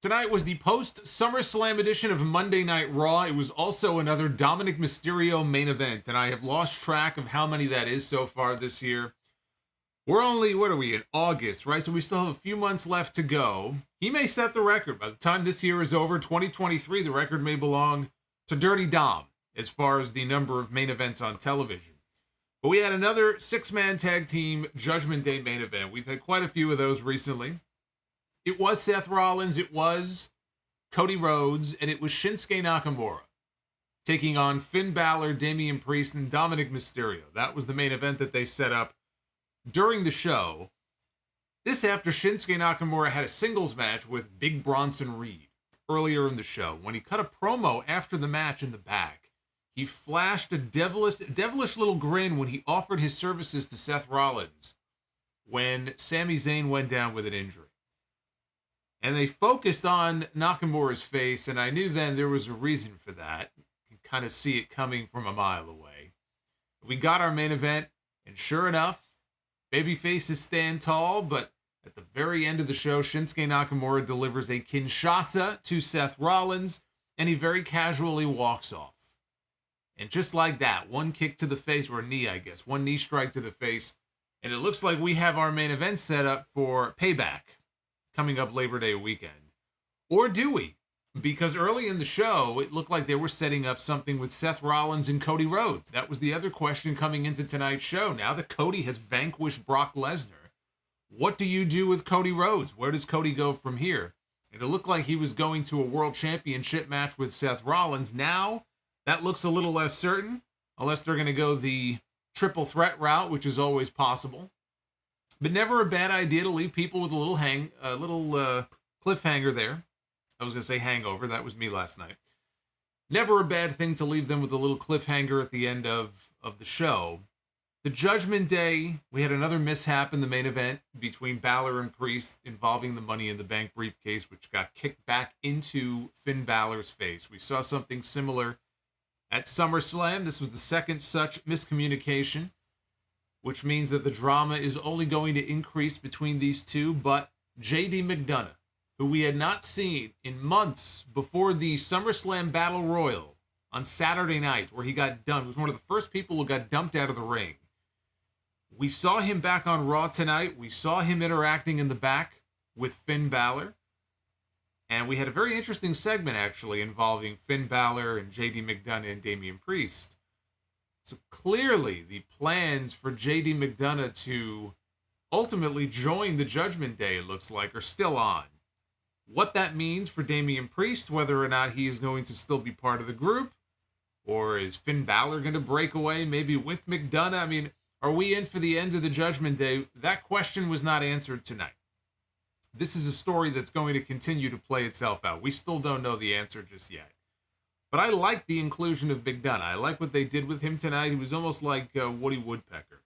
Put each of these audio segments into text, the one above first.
Tonight was the post-SummerSlam edition of Monday Night Raw. It was also another Dominic Mysterio main event, and I have lost track of how many that is so far this year. We're only, what are we, in August, right? So we still have a few months left to go. He may set the record. By the time this year is over, 2023, the record may belong to Dirty Dom as far as the number of main events on television. But we had another six-man tag team Judgment Day main event. We've had quite a few of those recently. It was Seth Rollins, it was Cody Rhodes, and it was Shinsuke Nakamura taking on Finn Balor, Damian Priest, and Dominic Mysterio. That was the main event that they set up during the show. This after Shinsuke Nakamura had a singles match with Big Bronson Reed earlier in the show. When he cut a promo after the match in the back, he flashed a devilish little grin when he offered his services to Seth Rollins when Sami Zayn went down with an injury. And they focused on Nakamura's face, and I knew then there was a reason for that. You can kind of see it coming from a mile away. We got our main event, and sure enough, babyfaces stand tall, but at the very end of the show, Shinsuke Nakamura delivers a Kinshasa to Seth Rollins, and he very casually walks off. And just like that, one kick to the face, or knee, I guess, one knee strike to the face, and it looks like we have our main event set up for Payback coming up Labor Day weekend. Or do we? Because early in the show, it looked like they were setting up something with Seth Rollins and Cody Rhodes. That was the other question coming into tonight's show. Now that Cody has vanquished Brock Lesnar, what do you do with Cody Rhodes? Where does Cody go from here? And it looked like he was going to a World Championship match with Seth Rollins. Now, that looks a little less certain, unless they're going to go the triple threat route, which is always possible. But never a bad idea to leave people with a little cliffhanger there. I was going to say hangover. That was me last night. Never a bad thing to leave them with a little cliffhanger at the end of the show. The Judgment Day, we had another mishap in the main event between Balor and Priest involving the Money in the Bank briefcase, which got kicked back into Finn Balor's face. We saw something similar at SummerSlam. This was the second such miscommunication, which means that the drama is only going to increase between these two. But JD McDonough, who we had not seen in months before the SummerSlam Battle Royal on Saturday night, where he got dumped, was one of the first people who got dumped out of the ring. We saw him back on Raw tonight. We saw him interacting in the back with Finn Balor. And we had a very interesting segment, actually, involving Finn Balor and JD McDonough and Damian Priest. So clearly, the plans for JD McDonough to ultimately join the Judgment Day, it looks like, are still on. What that means for Damian Priest, whether or not he is going to still be part of the group, or is Finn Balor going to break away, maybe with McDonough? I mean, are we in for the end of the Judgment Day? That question was not answered tonight. This is a story that's going to continue to play itself out. We still don't know the answer just yet. But I like the inclusion of McDonough. I like what they did with him tonight. He was almost like Woody Woodpecker,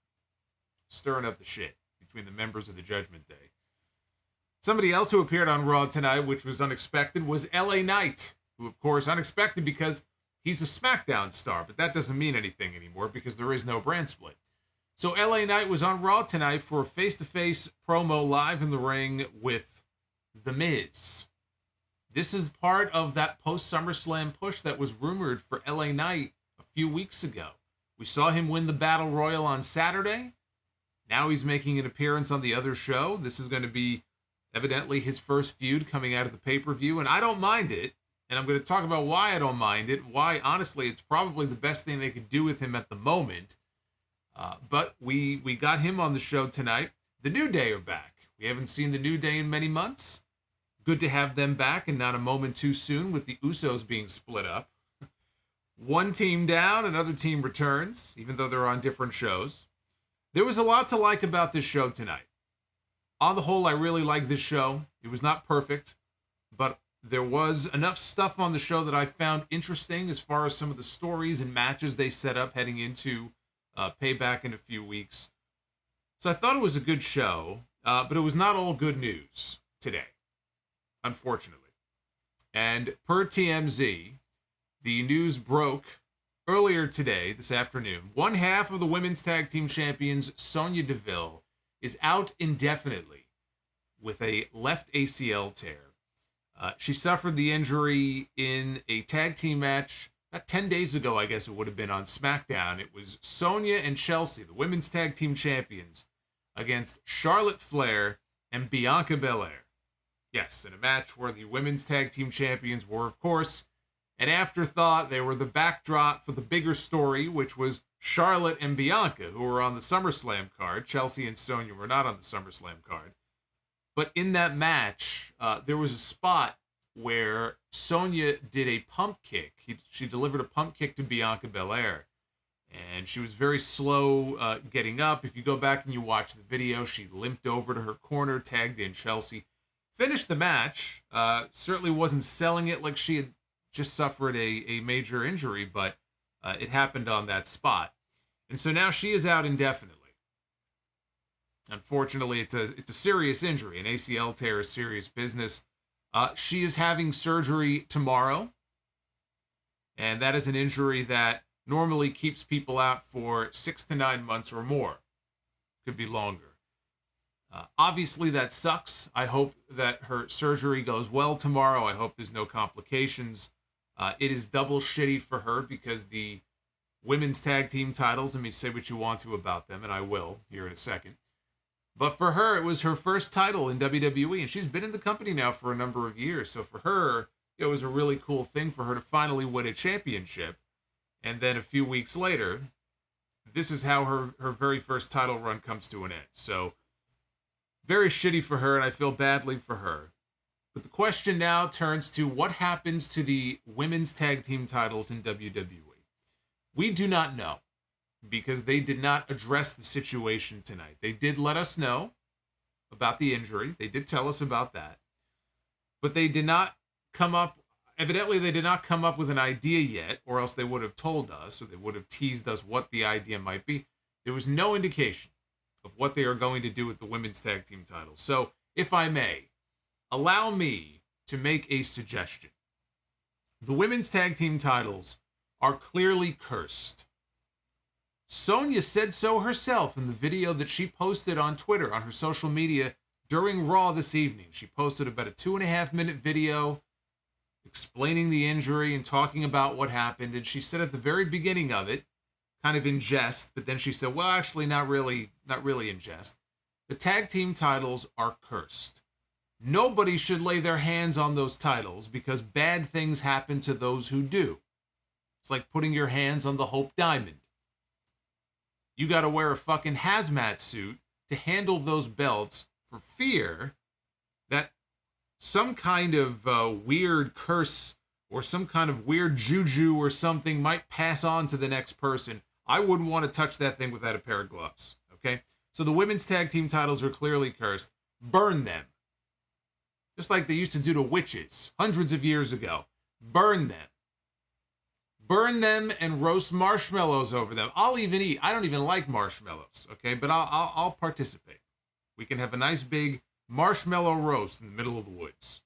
stirring up the shit between the members of the Judgment Day. Somebody else who appeared on Raw tonight, which was unexpected, was LA Knight, who, of course, unexpected because he's a SmackDown star, but that doesn't mean anything anymore because there is no brand split. So LA Knight was on Raw tonight for a face-to-face promo live in the ring with The Miz. This is part of that post-SummerSlam push that was rumored for LA Knight a few weeks ago. We saw him win the Battle Royal on Saturday. Now he's making an appearance on the other show. This is going to be evidently his first feud coming out of the pay-per-view, and I don't mind it. And I'm going to talk about why I don't mind it, why, honestly, it's probably the best thing they could do with him at the moment. But we got him on the show tonight. The New Day are back. We haven't seen the New Day in many months. Good to have them back and not a moment too soon with the Usos being split up. One team down, another team returns, even though they're on different shows. There was a lot to like about this show tonight. On the whole, I really like this show. It was not perfect, but there was enough stuff on the show that I found interesting as far as some of the stories and matches they set up heading into Payback in a few weeks. So I thought it was a good show, but it was not all good news today, unfortunately. And per TMZ, the news broke earlier today, this afternoon. One half of the women's tag team champions, Sonya Deville, is out indefinitely with a left ACL tear. She suffered the injury in a tag team match about 10 days ago, I guess it would have been, on SmackDown. It was Sonya and Chelsea, the women's tag team champions, against Charlotte Flair and Bianca Belair. Yes, in a match where the women's tag team champions were, of course, an afterthought. They were the backdrop for the bigger story, which was Charlotte and Bianca, who were on the SummerSlam card. Chelsea and Sonya were not on the SummerSlam card. But in that match, there was a spot where Sonya did a pump kick. She delivered a pump kick to Bianca Belair. And she was very slow getting up. If you go back and you watch the video, she limped over to her corner, tagged in Chelsea, finished the match. Certainly wasn't selling it like she had just suffered a major injury, but it happened on that spot. And so now she is out indefinitely. Unfortunately, it's a serious injury. An ACL tear is serious business. She is having surgery tomorrow, and that is an injury that normally keeps people out for 6 to 9 months or more. Could be longer. Obviously, that sucks. I hope that her surgery goes well tomorrow. I hope there's no complications. It is double shitty for her because the women's tag team titles, let me say what you want to about them, and I will here in a second. But for her, it was her first title in WWE, and she's been in the company now for a number of years. So for her, it was a really cool thing for her to finally win a championship. And then a few weeks later, this is how her very first title run comes to an end. So very shitty for her, and I feel badly for her. But the question now turns to what happens to the women's tag team titles in WWE. We do not know, because they did not address the situation tonight. They did let us know about the injury. They did tell us about that. But they did not come up, evidently they did not come up with an idea yet, or else they would have told us, or they would have teased us what the idea might be. There was no indication of what they are going to do with the women's tag team titles. So, if I may, allow me to make a suggestion. The women's tag team titles are clearly cursed. Sonya said so herself in the video that she posted on Twitter, on her social media, during Raw this evening. She posted about a 2.5-minute video explaining the injury and talking about what happened. And she said at the very beginning of it, kind of in jest, but then she said, well, actually, not really in jest. The tag team titles are cursed. Nobody should lay their hands on those titles because bad things happen to those who do. It's like putting your hands on the Hope Diamond. You got to wear a fucking hazmat suit to handle those belts for fear that some kind of weird curse or some kind of weird juju or something might pass on to the next person. I wouldn't want to touch that thing without a pair of gloves, okay? So the women's tag team titles are clearly cursed. Burn them. Just like they used to do to witches hundreds of years ago. Burn them. Burn them and roast marshmallows over them. I'll even eat. I don't even like marshmallows, okay? But I'll participate. We can have a nice big marshmallow roast in the middle of the woods.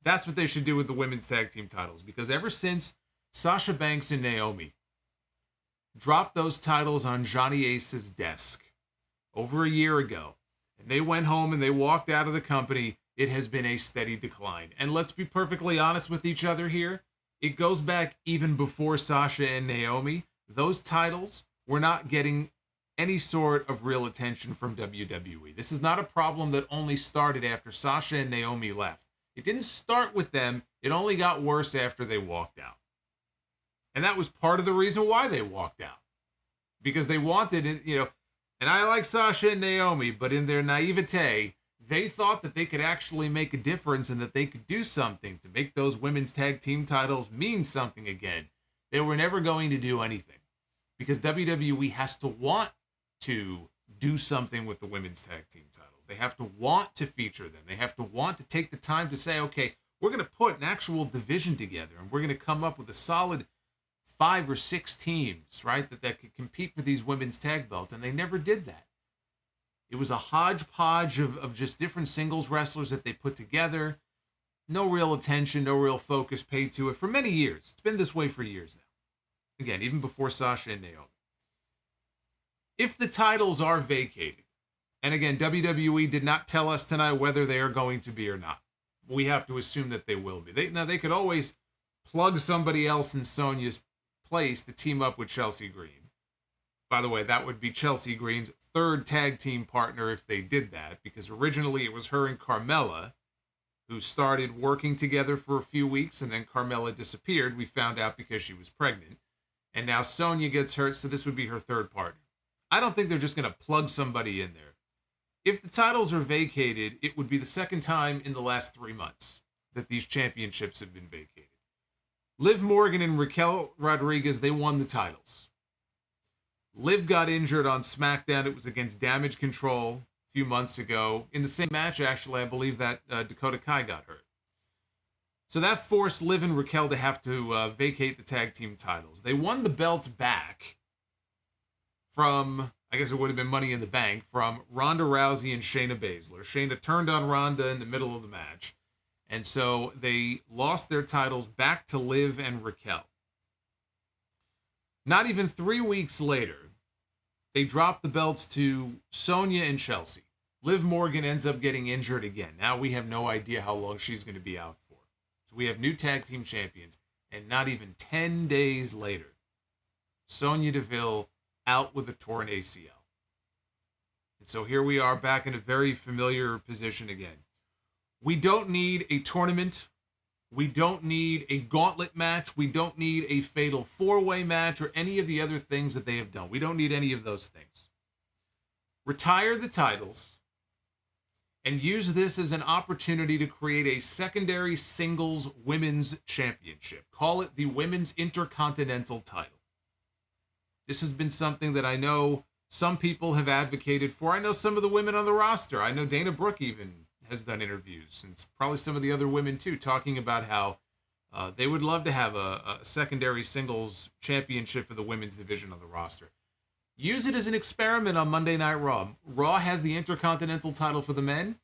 That's what they should do with the women's tag team titles. Because ever since Sasha Banks and Naomi dropped those titles on Johnny Ace's desk over a year ago, and they went home and they walked out of the company, it has been a steady decline. And let's be perfectly honest with each other here. It goes back even before Sasha and Naomi. Those titles were not getting any sort of real attention from WWE. This is not a problem that only started after Sasha and Naomi left. It didn't start with them. It only got worse after they walked out. And that was part of the reason why they walked out. Because they wanted, and I like Sasha and Naomi, but in their naivete, they thought that they could actually make a difference and that they could do something to make those women's tag team titles mean something again. They were never going to do anything because WWE has to want to do something with the women's tag team titles. They have to want to feature them. They have to want to take the time to say, okay, we're going to put an actual division together and we're going to come up with a solid 5 or 6 teams, right, that could compete for these women's tag belts. And they never did that. It was a hodgepodge of just different singles wrestlers that they put together. No real attention, no real focus paid to it for many years. It's been this way for years now. Again, even before Sasha and Naomi. If the titles are vacated, and again, WWE did not tell us tonight whether they are going to be or not. We have to assume that they will be. They could always plug somebody else in Sonya's place to team up with Chelsea Green. By the way, that would be Chelsea Green's third tag team partner if they did that, because originally it was her and Carmella who started working together for a few weeks, and then Carmella disappeared. We found out because she was pregnant. And now Sonya gets hurt, so this would be her third partner. I don't think they're just going to plug somebody in there. If the titles are vacated, it would be the second time in the last 3 months that these championships have been vacated. Liv Morgan and Raquel Rodriguez, they won the titles. Liv got injured on SmackDown. It was against Damage Control a few months ago. In the same match, actually, I believe that Dakota Kai got hurt. So that forced Liv and Raquel to have to vacate the tag team titles. They won the belts back from, I guess it would have been Money in the Bank, from Ronda Rousey and Shayna Basler. Shayna turned on Ronda in the middle of the match. And so they lost their titles back to Liv and Raquel. Not even 3 weeks later, they dropped the belts to Sonya and Chelsea. Liv Morgan ends up getting injured again. Now we have no idea how long she's going to be out for. So we have new tag team champions. And not even 10 days later, Sonya Deville out with a torn ACL. And so here we are back in a very familiar position again. We don't need a tournament. We don't need a gauntlet match. We don't need a fatal four-way match or any of the other things that they have done. We don't need any of those things. Retire the titles and use this as an opportunity to create a secondary singles women's championship. Call it the Women's Intercontinental title. This has been something that I know some people have advocated for. I know some of the women on the roster. I know Dana Brooke even has done interviews, and probably some of the other women too, talking about how they would love to have a secondary singles championship for the women's division on the roster. Use it as an experiment on Monday Night Raw. Raw has the Intercontinental title for the men.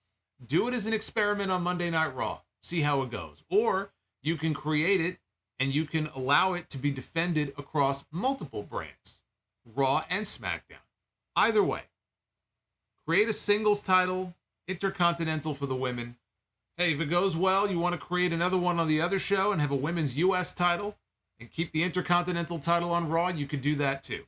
Do it as an experiment on Monday Night Raw. See how it goes. Or you can create it and you can allow it to be defended across multiple brands, Raw and SmackDown. Either way, create a singles title, Intercontinental for the women. Hey, if it goes well, you want to create another one on the other show and have a women's US title and keep the Intercontinental title on Raw, you could do that too.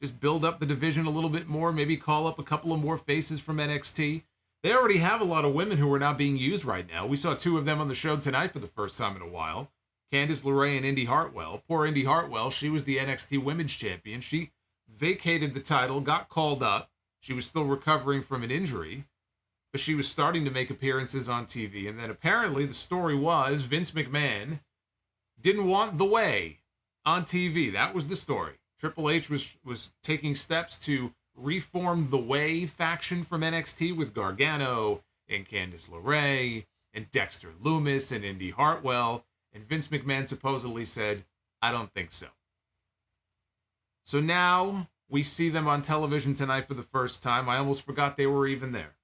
Just build up the division a little bit more, maybe call up a couple of more faces from NXT. They already have a lot of women who are not being used right now. We saw 2 of them on the show tonight for the first time in a while. Candice LeRae and Indy Hartwell. Poor Indy Hartwell, she was the NXT Women's Champion. She vacated the title, got called up. She was still recovering from an injury, but she was starting to make appearances on TV. And then apparently the story was Vince McMahon didn't want The Way on TV. That was the story. Triple H was taking steps to reform The Way faction from NXT with Gargano and Candice LeRae and Dexter Lumis and Indy Hartwell. And Vince McMahon supposedly said, I don't think so. So now we see them on television tonight for the first time. I almost forgot they were even there.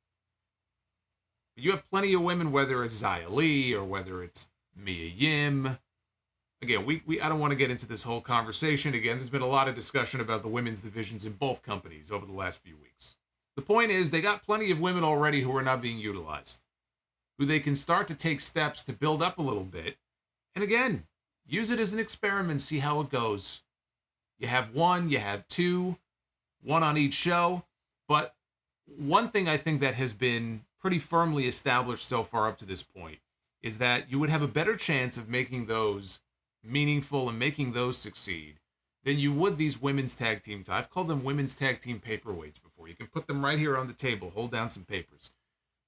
You have plenty of women, whether it's Xia Li or whether it's Mia Yim. Again, I don't want to get into this whole conversation again. There's been a lot of discussion about the women's divisions in both companies over the last few weeks. The point is, they got plenty of women already who are not being utilized, who they can start to take steps to build up a little bit. And again, use it as an experiment, see how it goes. You have 1, you have 2, 1 on each show. But one thing I think that has been pretty firmly established so far up to this point is that you would have a better chance of making those meaningful and making those succeed than you would these women's tag team. I've called them women's tag team paperweights before. You can put them right here on the table, hold down some papers.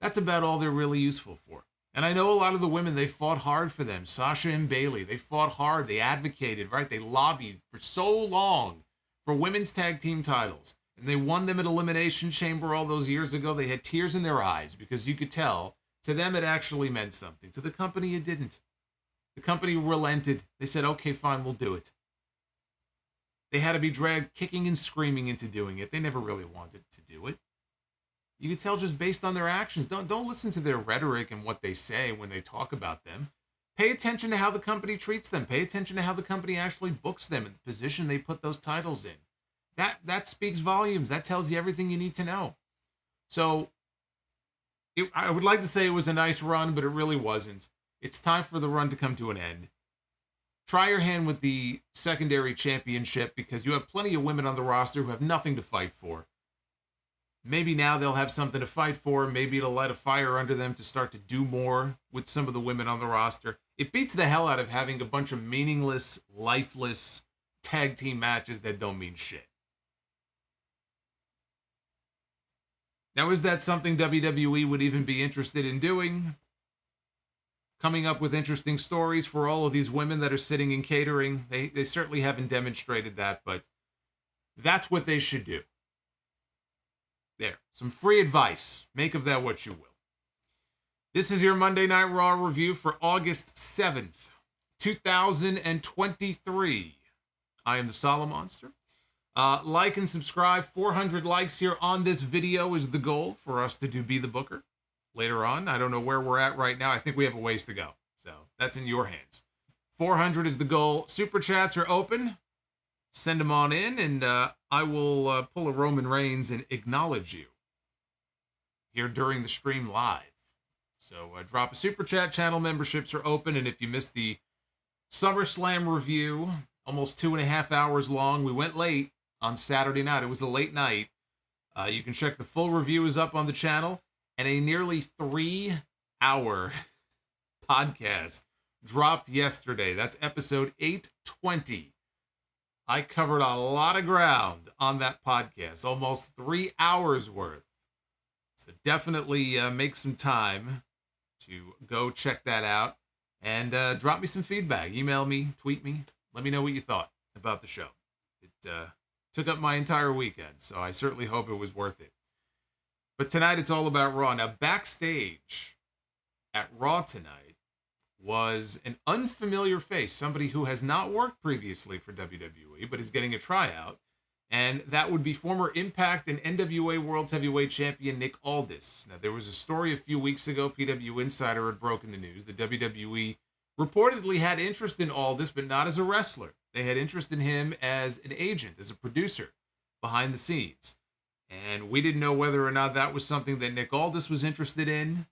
That's about all they're really useful for. And I know a lot of the women, they fought hard for them. Sasha and Bayley, they fought hard. They advocated, right? They lobbied for so long for women's tag team titles. And they won them at Elimination Chamber all those years ago. They had tears in their eyes because you could tell to them it actually meant something. To the company, it didn't. The company relented. They said, okay, fine, we'll do it. They had to be dragged kicking and screaming into doing it. They never really wanted to do it. You can tell just based on their actions. Don't listen to their rhetoric and what they say when they talk about them. Pay attention to how the company treats them. Pay attention to how the company actually books them and the position they put those titles in. That speaks volumes. That tells you everything you need to know. So I would like to say it was a nice run, but it really wasn't. It's time for the run to come to an end. Try your hand with the secondary championship because you have plenty of women on the roster who have nothing to fight for. Maybe now they'll have something to fight for. Maybe it'll light a fire under them to start to do more with some of the women on the roster. It beats the hell out of having a bunch of meaningless, lifeless tag team matches that don't mean shit. Now, is that something WWE would even be interested in doing? Coming up with interesting stories for all of these women that are sitting in catering? They certainly haven't demonstrated that, but that's what they should do. There, some free advice. Make of that what you will. This is your Monday Night Raw review for August 7th, 2023. I am the Solomonster. Like and subscribe. 400 likes here on this video is the goal for us to do Be the Booker later on. I don't know where we're at right now. I think we have a ways to go. So that's in your hands. 400 is the goal. Super chats are open. Send them on in, and I will pull a Roman Reigns and acknowledge you here during the stream live. So drop a super chat. Channel memberships are open, and if you missed the Summerslam review, almost 2.5 hours long, we went late on Saturday night. It was a late night. You can check the full review is up on the channel, and a nearly 3-hour podcast dropped yesterday. That's episode 820. I covered a lot of ground on that podcast, almost 3 hours worth. So definitely make some time to go check that out and drop me some feedback. Email me, tweet me, let me know what you thought about the show. It took up my entire weekend, so I certainly hope it was worth it. But tonight it's all about Raw. Now, backstage at Raw tonight was an unfamiliar face, somebody who has not worked previously for WWE, but is getting a tryout, and that would be former Impact and NWA World Heavyweight Champion Nick Aldis. Now, there was a story a few weeks ago, PW Insider had broken the news, that WWE reportedly had interest in Aldis, but not as a wrestler. They had interest in him as an agent, as a producer, behind the scenes. And we didn't know whether or not that was something that Nick Aldis was interested in,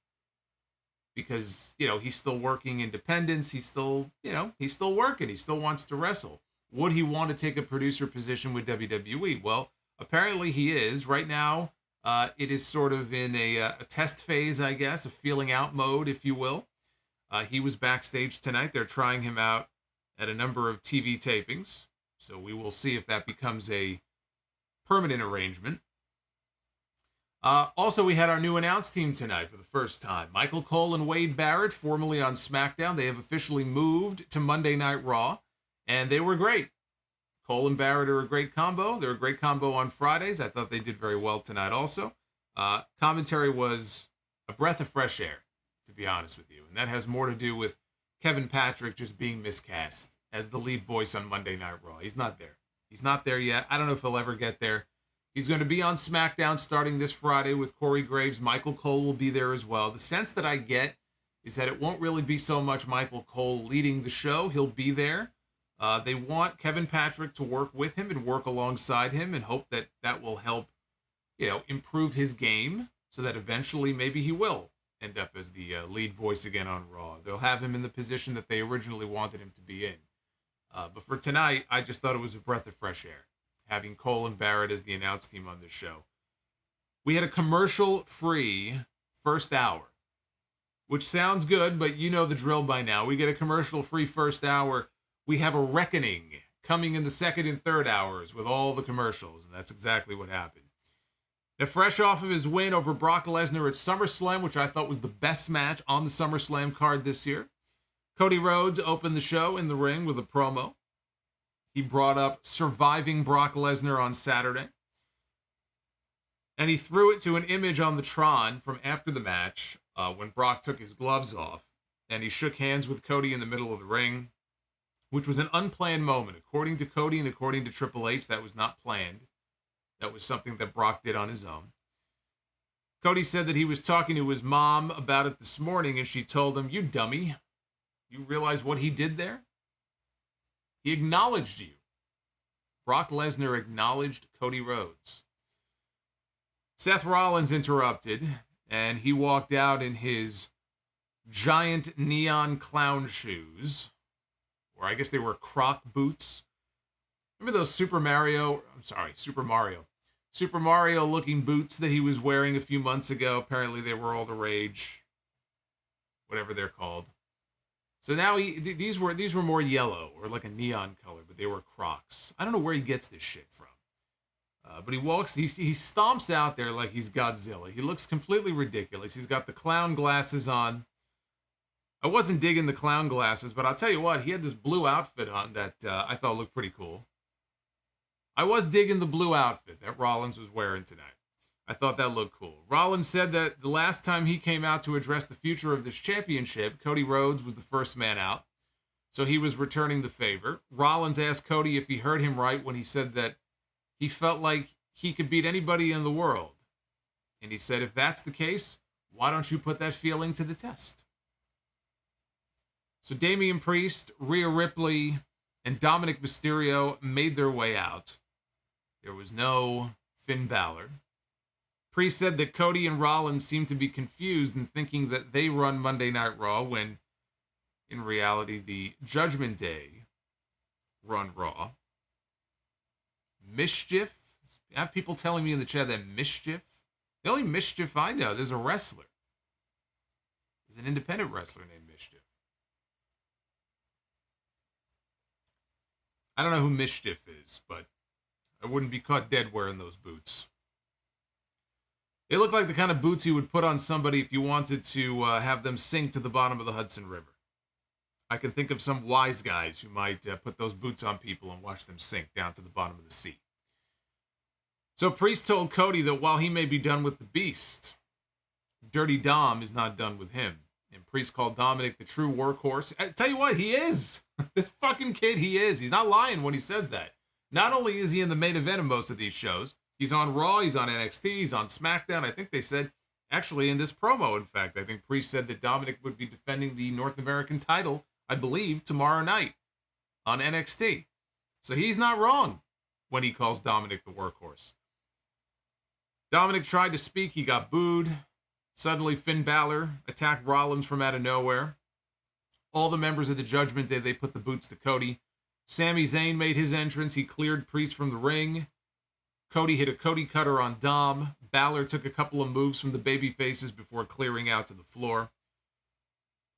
because, he's still working independence. He's still, he's still working. He still wants to wrestle. Would he want to take a producer position with WWE? Well, apparently he is. Right now, it is sort of in a test phase, I guess, a feeling out mode, if you will. He was backstage tonight. They're trying him out at a number of TV tapings. So we will see if that becomes a permanent arrangement. Also, we had our new announce team tonight for the first time. Michael Cole and Wade Barrett, formerly on SmackDown. They have officially moved to Monday Night Raw, and they were great. Cole and Barrett are a great combo. They're a great combo on Fridays. I thought they did very well tonight also. Commentary was a breath of fresh air, to be honest with you. And that has more to do with Kevin Patrick just being miscast as the lead voice on Monday Night Raw. He's not there. He's not there yet. I don't know if he'll ever get there. He's going to be on SmackDown starting this Friday with Corey Graves. Michael Cole will be there as well. The sense that I get is that it won't really be so much Michael Cole leading the show. He'll be there. They want Kevin Patrick to work with him and work alongside him and hope that that will help, improve his game so that eventually maybe he will end up as the lead voice again on Raw. They'll have him in the position that they originally wanted him to be in. But for tonight, I just thought it was a breath of fresh air, having Cole and Barrett as the announce team on this show. We had a commercial-free first hour, which sounds good, but you know the drill by now. We get a commercial-free first hour. We have a reckoning coming in the second and third hours with all the commercials, and that's exactly what happened. Now, fresh off of his win over Brock Lesnar at SummerSlam, which I thought was the best match on the SummerSlam card this year, Cody Rhodes opened the show in the ring with a promo. He brought up surviving Brock Lesnar on Saturday. And he threw it to an image on the Tron from after the match when Brock took his gloves off. And he shook hands with Cody in the middle of the ring, which was an unplanned moment. According to Cody and according to Triple H, that was not planned. That was something that Brock did on his own. Cody said that he was talking to his mom about it this morning, and she told him, "You dummy. You realize what he did there? He acknowledged you." Brock Lesnar acknowledged Cody Rhodes. Seth Rollins interrupted And he walked out in his giant neon clown shoes, or I guess they were Croc boots. Remember those Super Mario looking boots that he was wearing a few months ago? Apparently they were all the rage, whatever they're called. So now these were more yellow or like a neon color, but they were Crocs. I don't know where he gets this shit from. But he stomps out there like he's Godzilla. He looks completely ridiculous. He's got the clown glasses on. I wasn't digging the clown glasses, but I'll tell you what, he had this blue outfit on that I thought looked pretty cool. I was digging the blue outfit that Rollins was wearing tonight. I thought that looked cool. Rollins said that the last time he came out to address the future of this championship, Cody Rhodes was the first man out, so he was returning the favor. Rollins asked Cody if he heard him right when he said that he felt like he could beat anybody in the world. And he said, if that's the case, why don't you put that feeling to the test? So Damian Priest, Rhea Ripley, and Dominic Mysterio made their way out. There was no Finn Balor. Priest said that Cody and Rollins seemed to be confused and thinking that they run Monday Night Raw when, in reality, the Judgment Day run Raw. Mischief? I have people telling me in the chat that Mischief? The only Mischief I know, there's a wrestler. There's an independent wrestler named Mischief. I don't know who Mischief is, but I wouldn't be caught dead wearing those boots. They look like the kind of boots you would put on somebody if you wanted to have them sink to the bottom of the Hudson River. I can think of some wise guys who might put those boots on people and watch them sink down to the bottom of the sea. So Priest told Cody that while he may be done with the Beast, Dirty Dom is not done with him. And Priest called Dominic the true workhorse. I tell you what, he is. This fucking kid, he is. He's not lying when he says that. Not only is he in the main event of most of these shows, he's on Raw, he's on NXT, he's on SmackDown. I think they said, actually in this promo, in fact, I think Priest said that Dominic would be defending the North American title, I believe, tomorrow night on NXT. So he's not wrong when he calls Dominic the workhorse. Dominic tried to speak, he got booed. Suddenly, Finn Balor attacked Rollins from out of nowhere. All the members of the Judgment Day, they put the boots to Cody. Sami Zayn made his entrance. He cleared Priest from the ring. Cody hit a Cody cutter on Dom. Balor took a couple of moves from the baby faces before clearing out to the floor.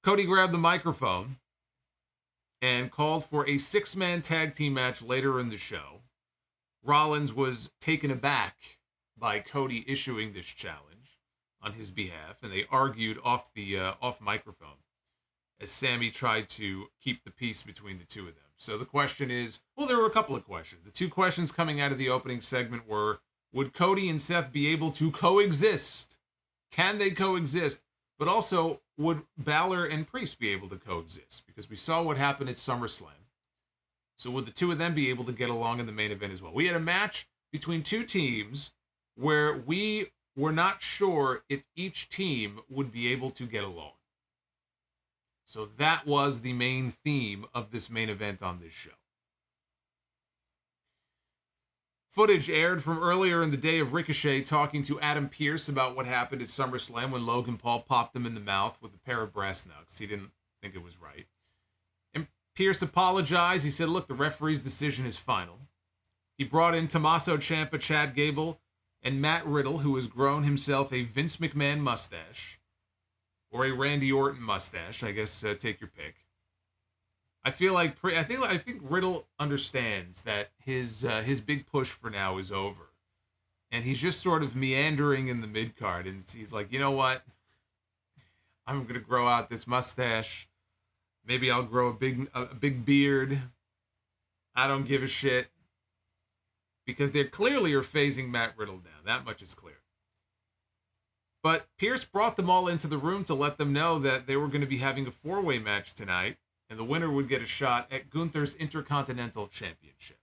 Cody grabbed the microphone and called for a six-man tag team match later in the show. Rollins was taken aback by Cody issuing this challenge on his behalf, and they argued off microphone as Sami tried to keep the peace between the two of them. So the question is, well, there were a couple of questions. The two questions coming out of the opening segment were, would Cody and Seth be able to coexist? Can they coexist? But also, would Balor and Priest be able to coexist? Because we saw what happened at SummerSlam. So would the two of them be able to get along in the main event as well? We had a match between two teams where we were not sure if each team would be able to get along. So that was the main theme of this main event on this show. Footage aired from earlier in the day of Ricochet talking to Adam Pearce about what happened at SummerSlam when Logan Paul popped him in the mouth with a pair of brass knucks. He didn't think it was right. And Pearce apologized. He said, look, the referee's decision is final. He brought in Tommaso Ciampa, Chad Gable, and Matt Riddle, who has grown himself a Vince McMahon mustache. Or a Randy Orton mustache, I guess. Take your pick. I think Riddle understands that his big push for now is over, and he's just sort of meandering in the mid card, and he's like, you know what? I'm gonna grow out this mustache. Maybe I'll grow a big beard. I don't give a shit, because they clearly are phasing Matt Riddle down. That much is clear. But Pearce brought them all into the room to let them know that they were going to be having a four-way match tonight, and the winner would get a shot at Gunthar's Intercontinental Championship.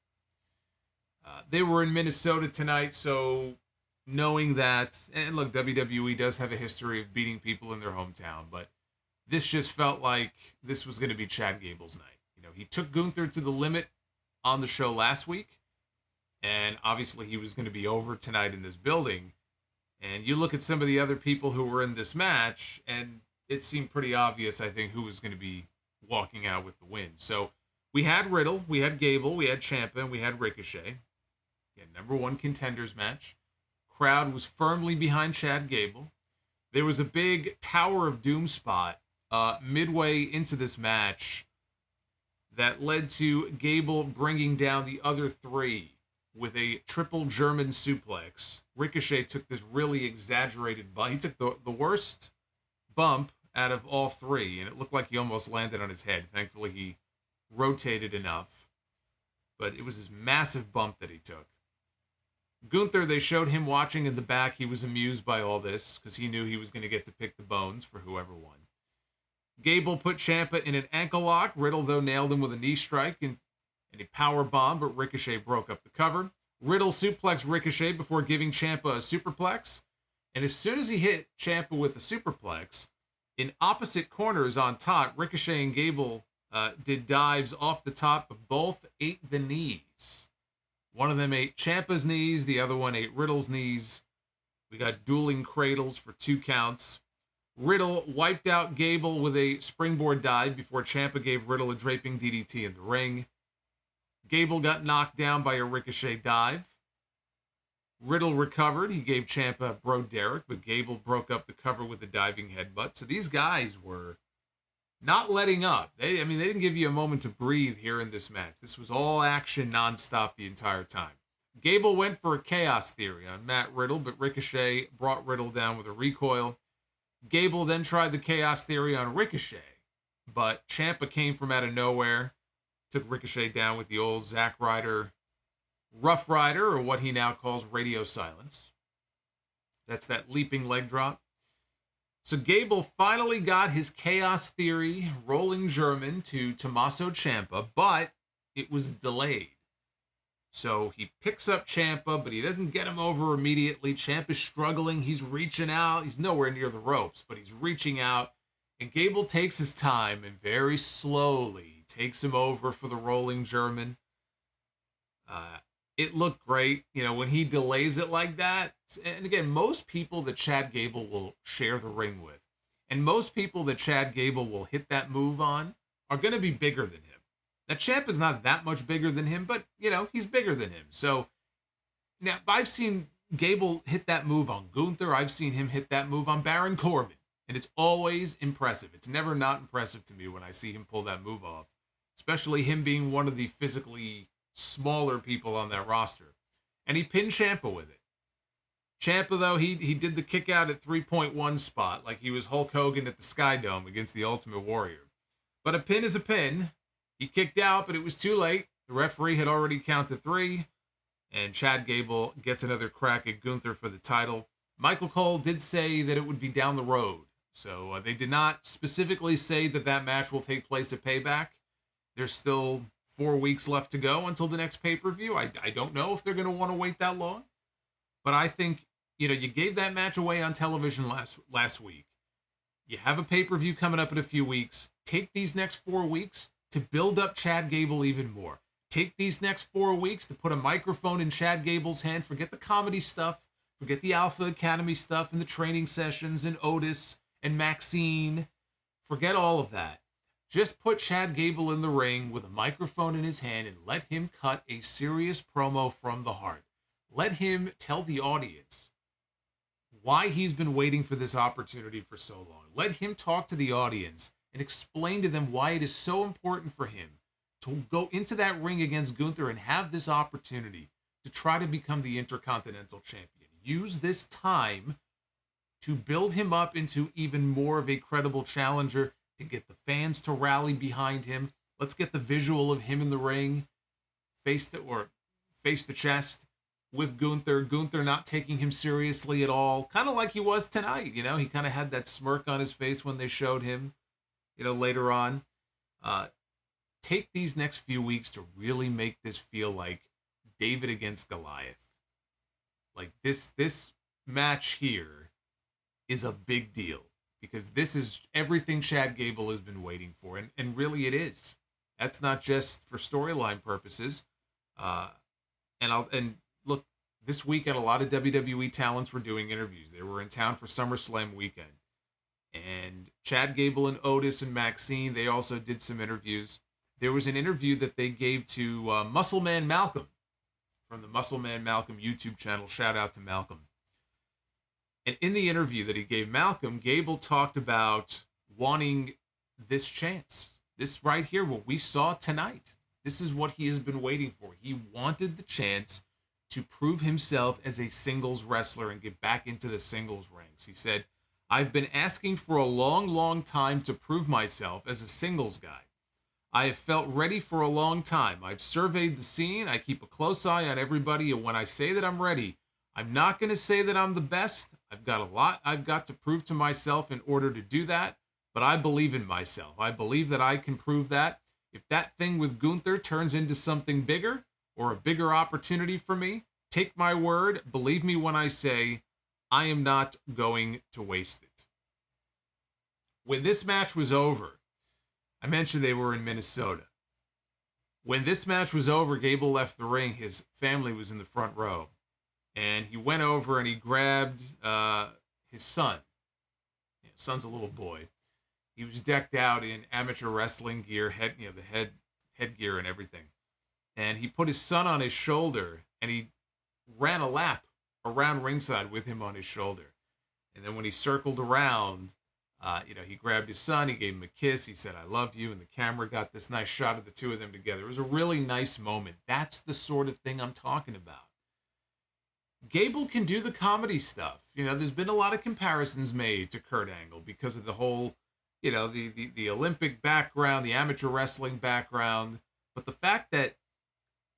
They were in Minnesota tonight, so knowing that, and look, WWE does have a history of beating people in their hometown, but this just felt like this was going to be Chad Gable's night. You know, he took Gunther to the limit on the show last week, and obviously he was going to be over tonight in this building. And you look at some of the other people who were in this match, and it seemed pretty obvious, I think, who was going to be walking out with the win. So we had Riddle, we had Gable, we had Ciampa, and we had Ricochet. Again, number one contenders match. Crowd was firmly behind Chad Gable. There was a big Tower of Doom spot midway into this match that led to Gable bringing down the other three with a triple German suplex. Ricochet took this really exaggerated bump. He took the worst bump out of all three, and it looked like he almost landed on his head. Thankfully, he rotated enough. But it was this massive bump that he took. Gunther, they showed him watching in the back. He was amused by all this because he knew he was going to get to pick the bones for whoever won. Gable put Ciampa in an ankle lock. Riddle, though, nailed him with a knee strike and a power bomb, but Ricochet broke up the cover. Riddle suplexed Ricochet before giving Ciampa a superplex. And as soon as he hit Ciampa with the superplex, in opposite corners on top, Ricochet and Gable did dives off the top, but both ate the knees. One of them ate Ciampa's knees, the other one ate Riddle's knees. We got dueling cradles for 2 counts. Riddle wiped out Gable with a springboard dive before Ciampa gave Riddle a draping DDT in the ring. Gable got knocked down by a Ricochet dive. Riddle recovered. He gave Ciampa a Bro Derek, but Gable broke up the cover with a diving headbutt. So these guys were not letting up. They didn't give you a moment to breathe here in this match. This was all action nonstop the entire time. Gable went for a chaos theory on Matt Riddle, but Ricochet brought Riddle down with a recoil. Gable then tried the chaos theory on Ricochet, but Ciampa came from out of nowhere, took Ricochet down with the old Zack Ryder Rough Rider, or what he now calls radio silence. That's that leaping leg drop. So Gable finally got his chaos theory rolling German to Tommaso Ciampa, but it was delayed. So he picks up Ciampa, but he doesn't get him over immediately. Ciampa's struggling. He's reaching out. He's nowhere near the ropes, but he's reaching out. And Gable takes his time and very slowly takes him over for the rolling German. It looked great, when he delays it like that. And again, most people that Chad Gable will share the ring with, and most people that Chad Gable will hit that move on, are going to be bigger than him. Now, Ciampa's not that much bigger than him, but, he's bigger than him. So, now, I've seen Gable hit that move on Gunther. I've seen him hit that move on Baron Corbin. And it's always impressive. It's never not impressive to me when I see him pull that move off. Especially him being one of the physically smaller people on that roster. And he pinned Ciampa with it. Ciampa, though, he did the kick out at 3.1 spot like he was Hulk Hogan at the Sky Dome against the Ultimate Warrior. But a pin is a pin. He kicked out, but it was too late. The referee had already counted 3. And Chad Gable gets another crack at Gunther for the title. Michael Cole did say that it would be down the road. So they did not specifically say that match will take place at Payback. There's still 4 weeks left to go until the next pay-per-view. I don't know if they're going to want to wait that long. But I think, you gave that match away on television last week. You have a pay-per-view coming up in a few weeks. Take these next 4 weeks to build up Chad Gable even more. Take these next 4 weeks to put a microphone in Chad Gable's hand. Forget the comedy stuff. Forget the Alpha Academy stuff and the training sessions and Otis and Maxine. Forget all of that. Just put Chad Gable in the ring with a microphone in his hand and let him cut a serious promo from the heart. Let him tell the audience why he's been waiting for this opportunity for so long. Let him talk to the audience and explain to them why it is so important for him to go into that ring against Gunther and have this opportunity to try to become the Intercontinental Champion. Use this time to build him up into even more of a credible challenger, to get the fans to rally behind him. Let's get the visual of him in the ring, face to chest with Gunther. Gunther not taking him seriously at all, kind of like he was tonight. He kind of had that smirk on his face when they showed him, later on. Take these next few weeks to really make this feel like David against Goliath. Like this match here is a big deal. Because this is everything Chad Gable has been waiting for. And really it is. That's not just for storyline purposes. And look, this weekend, a lot of WWE talents were doing interviews. They were in town for SummerSlam weekend. And Chad Gable and Otis and Maxine, they also did some interviews. There was an interview that they gave to Muscle Man Malcolm from the Muscle Man Malcolm YouTube channel. Shout out to Malcolm. And in the interview that he gave Malcolm, Gable talked about wanting this chance. This right here, what we saw tonight. This is what he has been waiting for. He wanted the chance to prove himself as a singles wrestler and get back into the singles ranks. He said, I've been asking for a long, long time to prove myself as a singles guy. I have felt ready for a long time. I've surveyed the scene. I keep a close eye on everybody. And when I say that I'm ready, I'm not going to say that I'm the best. I've got a lot I've got to prove to myself in order to do that. But I believe in myself. I believe that I can prove that. If that thing with Gunther turns into something bigger or a bigger opportunity for me, take my word. Believe me when I say I am not going to waste it. When this match was over, I mentioned they were in Minnesota. When this match was over, Gable left the ring. His family was in the front row. And he went over and he grabbed his son. His son's a little boy. He was decked out in amateur wrestling gear, the headgear and everything. And he put his son on his shoulder and he ran a lap around ringside with him on his shoulder. And then when he circled around, he grabbed his son, he gave him a kiss, he said, I love you, and the camera got this nice shot of the two of them together. It was a really nice moment. That's the sort of thing I'm talking about. Gable can do the comedy stuff. There's been a lot of comparisons made to Kurt Angle because of the whole, the Olympic background, the amateur wrestling background. But the fact that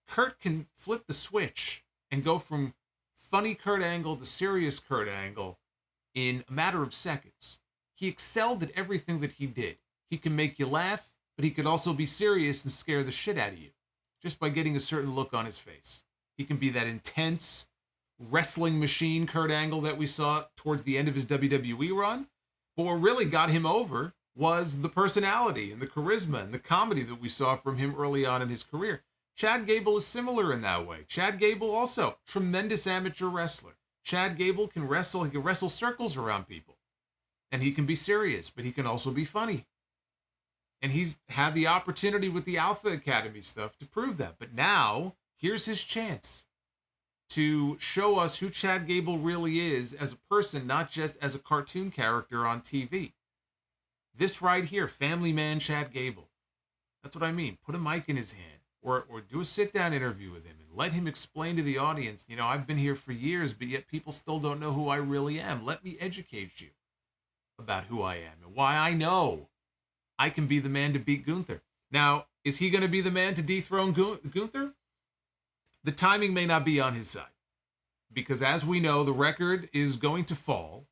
Kurt can flip the switch and go from funny Kurt Angle to serious Kurt Angle in a matter of seconds. He excelled at everything that he did. He can make you laugh, but he could also be serious and scare the shit out of you just by getting a certain look on his face. He can be that intense wrestling machine Kurt Angle that we saw towards the end of his WWE run. But what really got him over was the personality and the charisma and the comedy that we saw from him early on in his career. Chad Gable is similar in that way. Chad Gable also, tremendous amateur wrestler. Chad Gable can wrestle. He can wrestle circles around people. And he can be serious, but he can also be funny. And he's had the opportunity with the Alpha Academy stuff to prove that. But now, here's his chance to show us who Chad Gable really is as a person, not just as a cartoon character on TV. This right here, family man Chad Gable. That's what I mean. Put a mic in his hand or do a sit-down interview with him and let him explain to the audience, I've been here for years, but yet people still don't know who I really am. Let me educate you about who I am and why I know I can be the man to beat Gunther. Now, is he going to be the man to dethrone Gunther? The timing may not be on his side because, as we know, the record is going to fall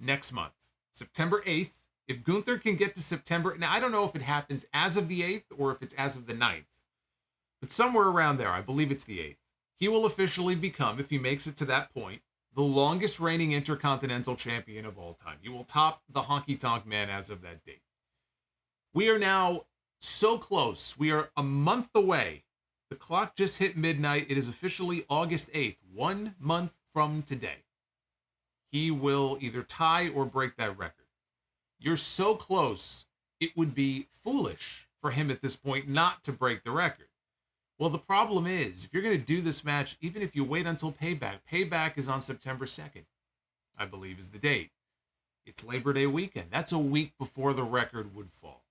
next month, September 8th. If Gunther can get to September, now I don't know if it happens as of the 8th or if it's as of the 9th, but somewhere around there, I believe it's the 8th. He will officially become, if he makes it to that point, the longest reigning Intercontinental Champion of all time. He will top the Honky Tonk Man as of that date. We are now so close. We are a month away. The clock just hit midnight. It is officially August 8th, 1 month from today. He will either tie or break that record. You're so close, it would be foolish for him at this point not to break the record. Well, the problem is, if you're going to do this match, even if you wait until Payback is on September 2nd, I believe is the date. It's Labor Day weekend. That's a week before the record would fall.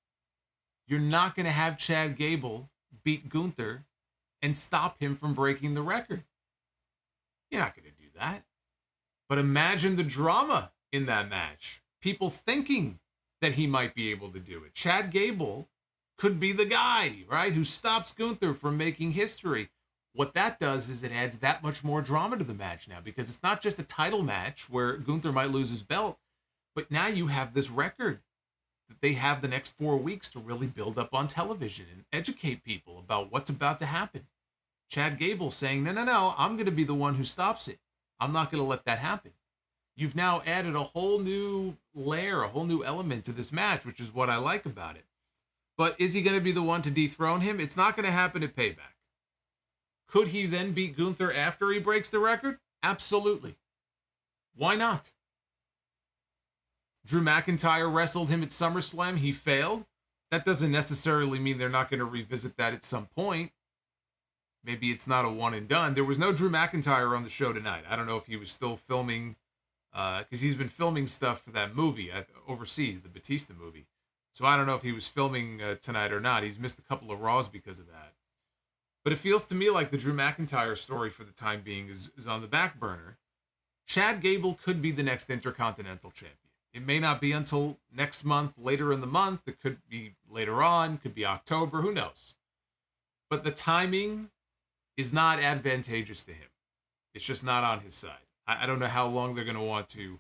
You're not going to have Chad Gable beat Gunther and stop him from breaking the record. You're not going to do that. But imagine the drama in that match. People thinking that he might be able to do it. Chad Gable could be the guy, right, who stops Gunther from making history. What that does is it adds that much more drama to the match now, because it's not just a title match where Gunther might lose his belt, but now you have this record that they have the next 4 weeks to really build up on television and educate people about what's about to happen. Chad Gable saying, no, I'm going to be the one who stops it. I'm not going to let that happen. You've now added a whole new layer, a whole new element to this match, which is what I like about it. But is he going to be the one to dethrone him? It's not going to happen at Payback. Could he then beat Gunther after he breaks the record? Absolutely. Why not? Drew McIntyre wrestled him at SummerSlam. He failed. That doesn't necessarily mean they're not going to revisit that at some point. Maybe it's not a one and done. There was no Drew McIntyre on the show tonight. I don't know if he was still filming, because he's been filming stuff for that movie overseas, the Batista movie. So I don't know if he was filming tonight or not. He's missed a couple of Raws because of that. But it feels to me like the Drew McIntyre story for the time being is on the back burner. Chad Gable could be the next Intercontinental Champion. It may not be until next month, later in the month. It could be later on, could be October, who knows? But the timing is not advantageous to him. It's just not on his side. I don't know how long they're going to want to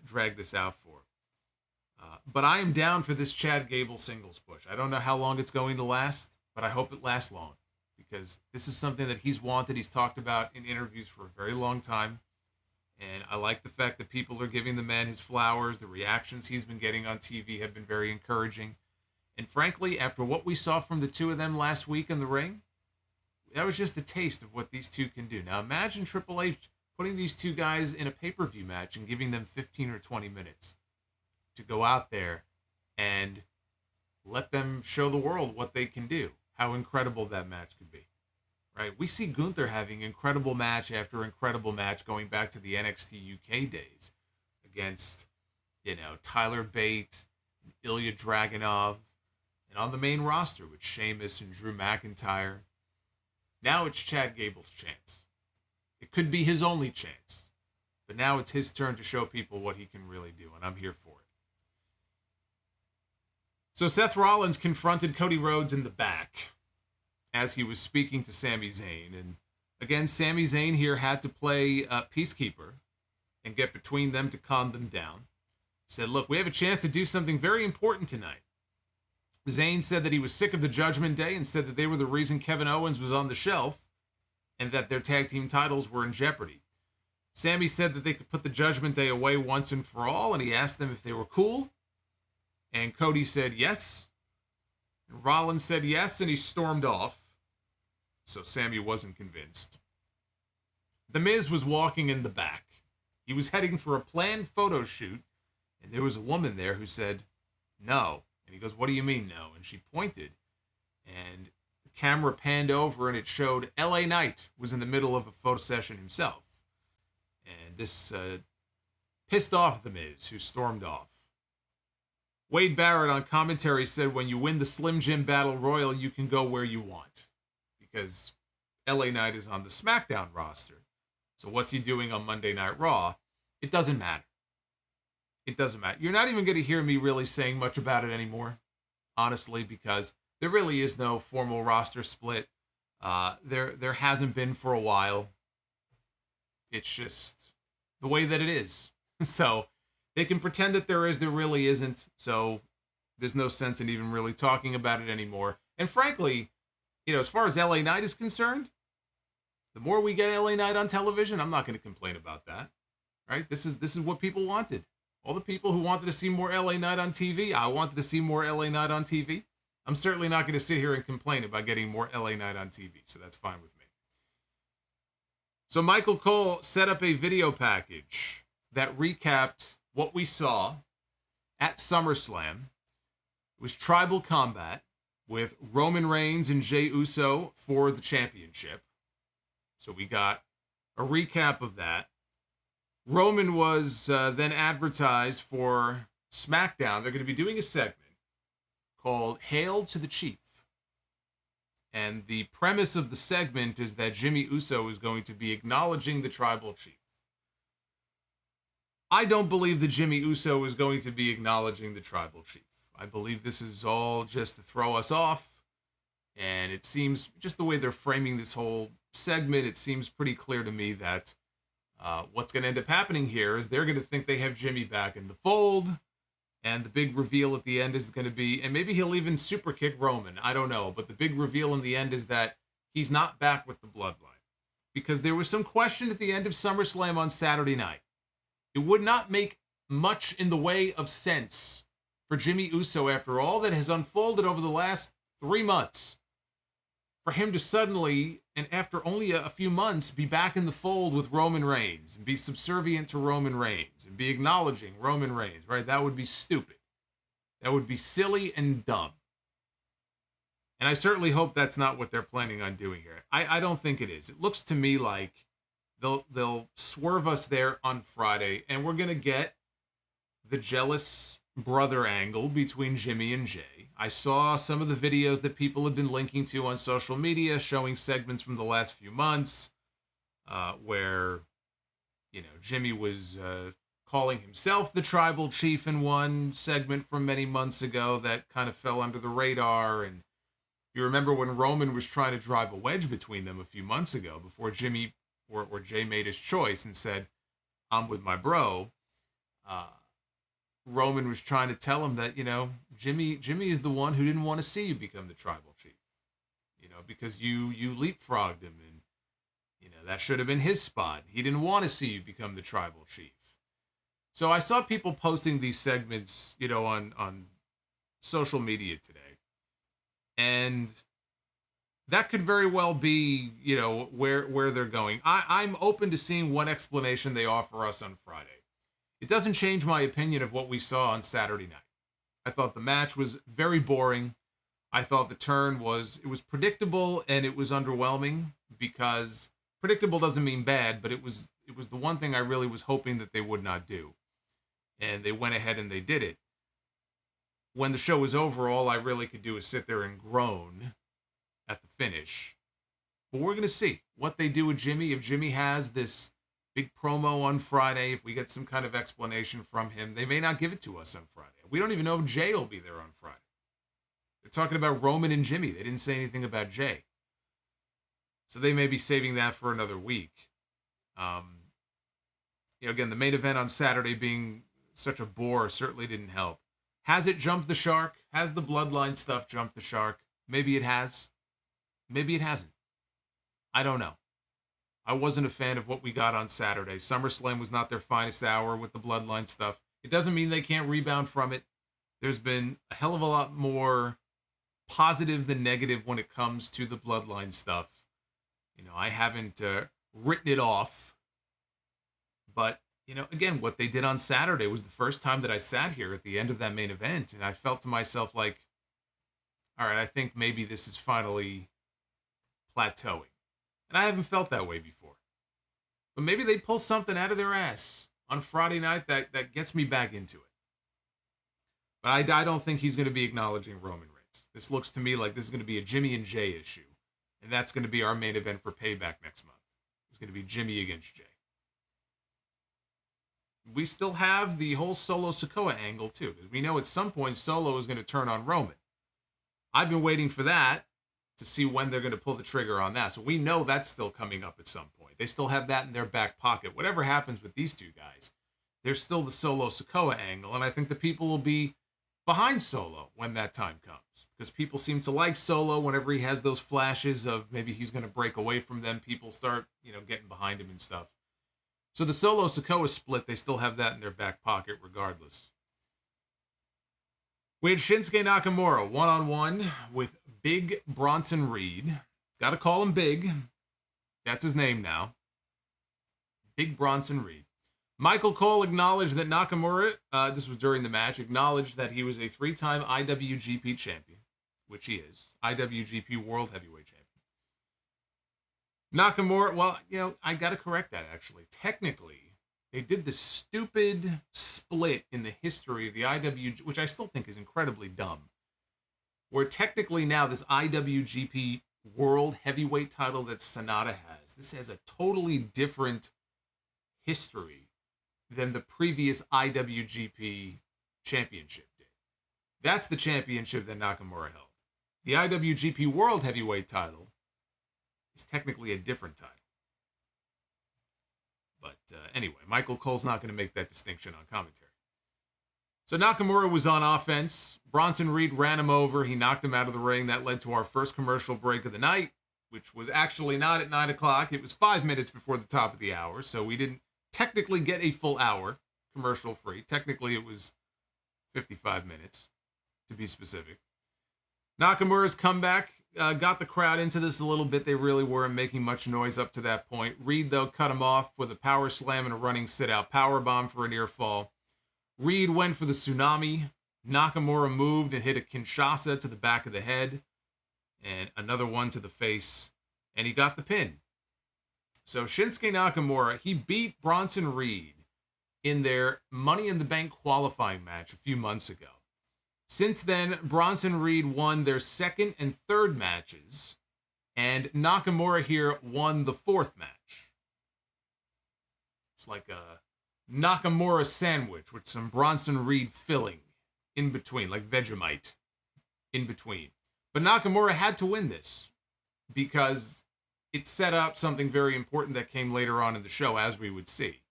drag this out for. But I am down for this Chad Gable singles push. I don't know how long it's going to last, but I hope it lasts long, because this is something that he's wanted. He's talked about in interviews for a very long time. And I like the fact that people are giving the man his flowers. The reactions he's been getting on TV have been very encouraging. And frankly, after what we saw from the two of them last week in the ring, that was just a taste of what these two can do. Now imagine Triple H putting these two guys in a pay-per-view match and giving them 15 or 20 minutes to go out there and let them show the world what they can do, how incredible that match could be. Right? We see GOONTHAR having incredible match after incredible match going back to the NXT UK days against, Tyler Bate, Ilya Dragunov, and on the main roster with Sheamus and Drew McIntyre. Now it's Chad Gable's chance. It could be his only chance, but now it's his turn to show people what he can really do, and I'm here for it. So Seth Rollins confronted Cody Rhodes in the back as he was speaking to Sami Zayn. And again, Sami Zayn here had to play peacekeeper and get between them to calm them down. Said, look, we have a chance to do something very important tonight. Zayn said that he was sick of the Judgment Day and said that they were the reason Kevin Owens was on the shelf and that their tag team titles were in jeopardy. Sami said that they could put the Judgment Day away once and for all, and he asked them if they were cool. And Cody said yes. And Rollins said yes, and he stormed off. So Sami wasn't convinced. The Miz was walking in the back. He was heading for a planned photo shoot, and there was a woman there who said, no. And he goes, what do you mean no? And she pointed, and the camera panned over, and it showed LA Knight was in the middle of a photo session himself. And this pissed off the Miz, who stormed off. Wade Barrett on commentary said, when you win the Slim Jim Battle Royal, you can go where you want. Because LA Knight is on the SmackDown roster. So what's he doing on Monday Night Raw? It doesn't matter. It doesn't matter. You're not even going to hear me really saying much about it anymore, honestly, because there really is no formal roster split. There hasn't been for a while. It's just the way that it is. So they can pretend that there is, there really isn't. So there's no sense in even really talking about it anymore. And frankly, as far as LA Knight is concerned, the more we get LA Knight on television, I'm not going to complain about that. Right? This is what people wanted. All the people who wanted to see more LA Knight on TV, I wanted to see more LA Knight on TV. I'm certainly not going to sit here and complain about getting more LA Knight on TV, so that's fine with me. So Michael Cole set up a video package that recapped what we saw at SummerSlam. It was tribal combat with Roman Reigns and Jey Uso for the championship. So we got a recap of that. Roman was then advertised for SmackDown. They're going to be doing a segment called Hail to the Chief. And the premise of the segment is that Jimmy Uso is going to be acknowledging the tribal chief. I don't believe that Jimmy Uso is going to be acknowledging the tribal chief. I believe this is all just to throw us off. And it seems, just the way they're framing this whole segment, it seems pretty clear to me that what's going to end up happening here is they're going to think they have Jimmy back in the fold. And the big reveal at the end is going to be, and maybe he'll even super kick Roman, I don't know. But the big reveal in the end is that he's not back with the bloodline. Because there was some question at the end of SummerSlam on Saturday night. It would not make much in the way of sense for Jimmy Uso, after all that has unfolded over the last 3 months, for him to suddenly and after only a few months, be back in the fold with Roman Reigns and be subservient to Roman Reigns and be acknowledging Roman Reigns, right? That would be stupid. That would be silly and dumb. And I certainly hope that's not what they're planning on doing here. I don't think it is. It looks to me like they'll swerve us there on Friday, and we're going to get the jealous brother angle between Jimmy and Jay. I saw some of the videos that people have been linking to on social media showing segments from the last few months where, you know, Jimmy was calling himself the tribal chief in one segment from many months ago that kind of fell under the radar. And if you remember when Roman was trying to drive a wedge between them a few months ago before Jimmy or Jay made his choice and said, "I'm with my bro," Roman was trying to tell him that, you know, Jimmy is the one who didn't want to see you become the tribal chief, you know, because you leapfrogged him, and, you know, that should have been his spot. He didn't want to see you become the tribal chief. So I saw people posting these segments, you know, on social media today, and that could very well be, you know, where they're going. I'm open to seeing what explanation they offer us on Friday. It doesn't change my opinion of what we saw on Saturday night. I thought the match was very boring. I thought the turn was predictable, and it was underwhelming, because predictable doesn't mean bad, but it was the one thing I really was hoping that they would not do. And they went ahead and they did it. When the show was over, all I really could do is sit there and groan at the finish. But we're going to see what they do with Jimmy. If Jimmy has this big promo on Friday, if we get some kind of explanation from him, they may not give it to us on Friday. We don't even know if Jay will be there on Friday. They're talking about Roman and Jimmy. They didn't say anything about Jay. So they may be saving that for another week. You know, again, the main event on Saturday being such a bore certainly didn't help. Has it jumped the shark? Has the bloodline stuff jumped the shark? Maybe it has. Maybe it hasn't. I don't know. I wasn't a fan of what we got on Saturday. SummerSlam was not their finest hour with the bloodline stuff. It doesn't mean they can't rebound from it. There's been a hell of a lot more positive than negative when it comes to the bloodline stuff. You know, I haven't written it off. But, you know, again, what they did on Saturday was the first time that I sat here at the end of that main event, and I felt to myself like, all right, I think maybe this is finally plateauing. And I haven't felt that way before. But maybe they pull something out of their ass on Friday night that gets me back into it. But I don't think he's going to be acknowledging Roman Reigns. This looks to me like this is going to be a Jimmy and Jay issue. And that's going to be our main event for Payback next month. It's going to be Jimmy against Jay. We still have the whole Solo Sikoa angle, too. Because we know at some point Solo is going to turn on Roman. I've been waiting for that to see when they're going to pull the trigger on that. So we know that's still coming up at some point. They still have that in their back pocket. Whatever happens with these two guys, there's still the Solo Sikoa angle, and I think the people will be behind Solo when that time comes, because people seem to like Solo. Whenever he has those flashes of maybe he's going to break away from them, people start, you know, getting behind him and stuff. So the Solo Sikoa split, they still have that in their back pocket regardless. We had Shinsuke Nakamura one-on-one with Big Bronson Reed. Got to call him Big. That's his name now. Big Bronson Reed. Michael Cole acknowledged that Nakamura, this was during the match, acknowledged that he was a 3-time IWGP champion, which he is. IWGP World Heavyweight Champion. Nakamura, well, you know, I got to correct that, actually. Technically, they did the stupid split in the history of the IWGP, which I still think is incredibly dumb, where technically now this IWGP World Heavyweight title that Sonata has, this has a totally different history than the previous IWGP championship did. That's the championship that Nakamura held. The IWGP World Heavyweight title is technically a different title. But anyway, Michael Cole's not going to make that distinction on commentary. So Nakamura was on offense. Bronson Reed ran him over. He knocked him out of the ring. That led to our first commercial break of the night, which was actually not at 9 o'clock. It was 5 minutes before the top of the hour, so we didn't technically get a full hour commercial free. Technically, it was 55 minutes, to be specific. Nakamura's comeback got the crowd into this a little bit. They really weren't making much noise up to that point. Reed, though, cut him off with a power slam and a running sit-out powerbomb for a near fall. Reed went for the tsunami. Nakamura moved and hit a Kinshasa to the back of the head. And another one to the face. And he got the pin. So Shinsuke Nakamura, he beat Bronson Reed in their Money in the Bank qualifying match a few months ago. Since then, Bronson Reed won their second and third matches, and Nakamura here won the fourth match. It's like a Nakamura sandwich with some Bronson Reed filling in between, like Vegemite in between. But Nakamura had to win this because it set up something very important that came later on in the show, as we would see.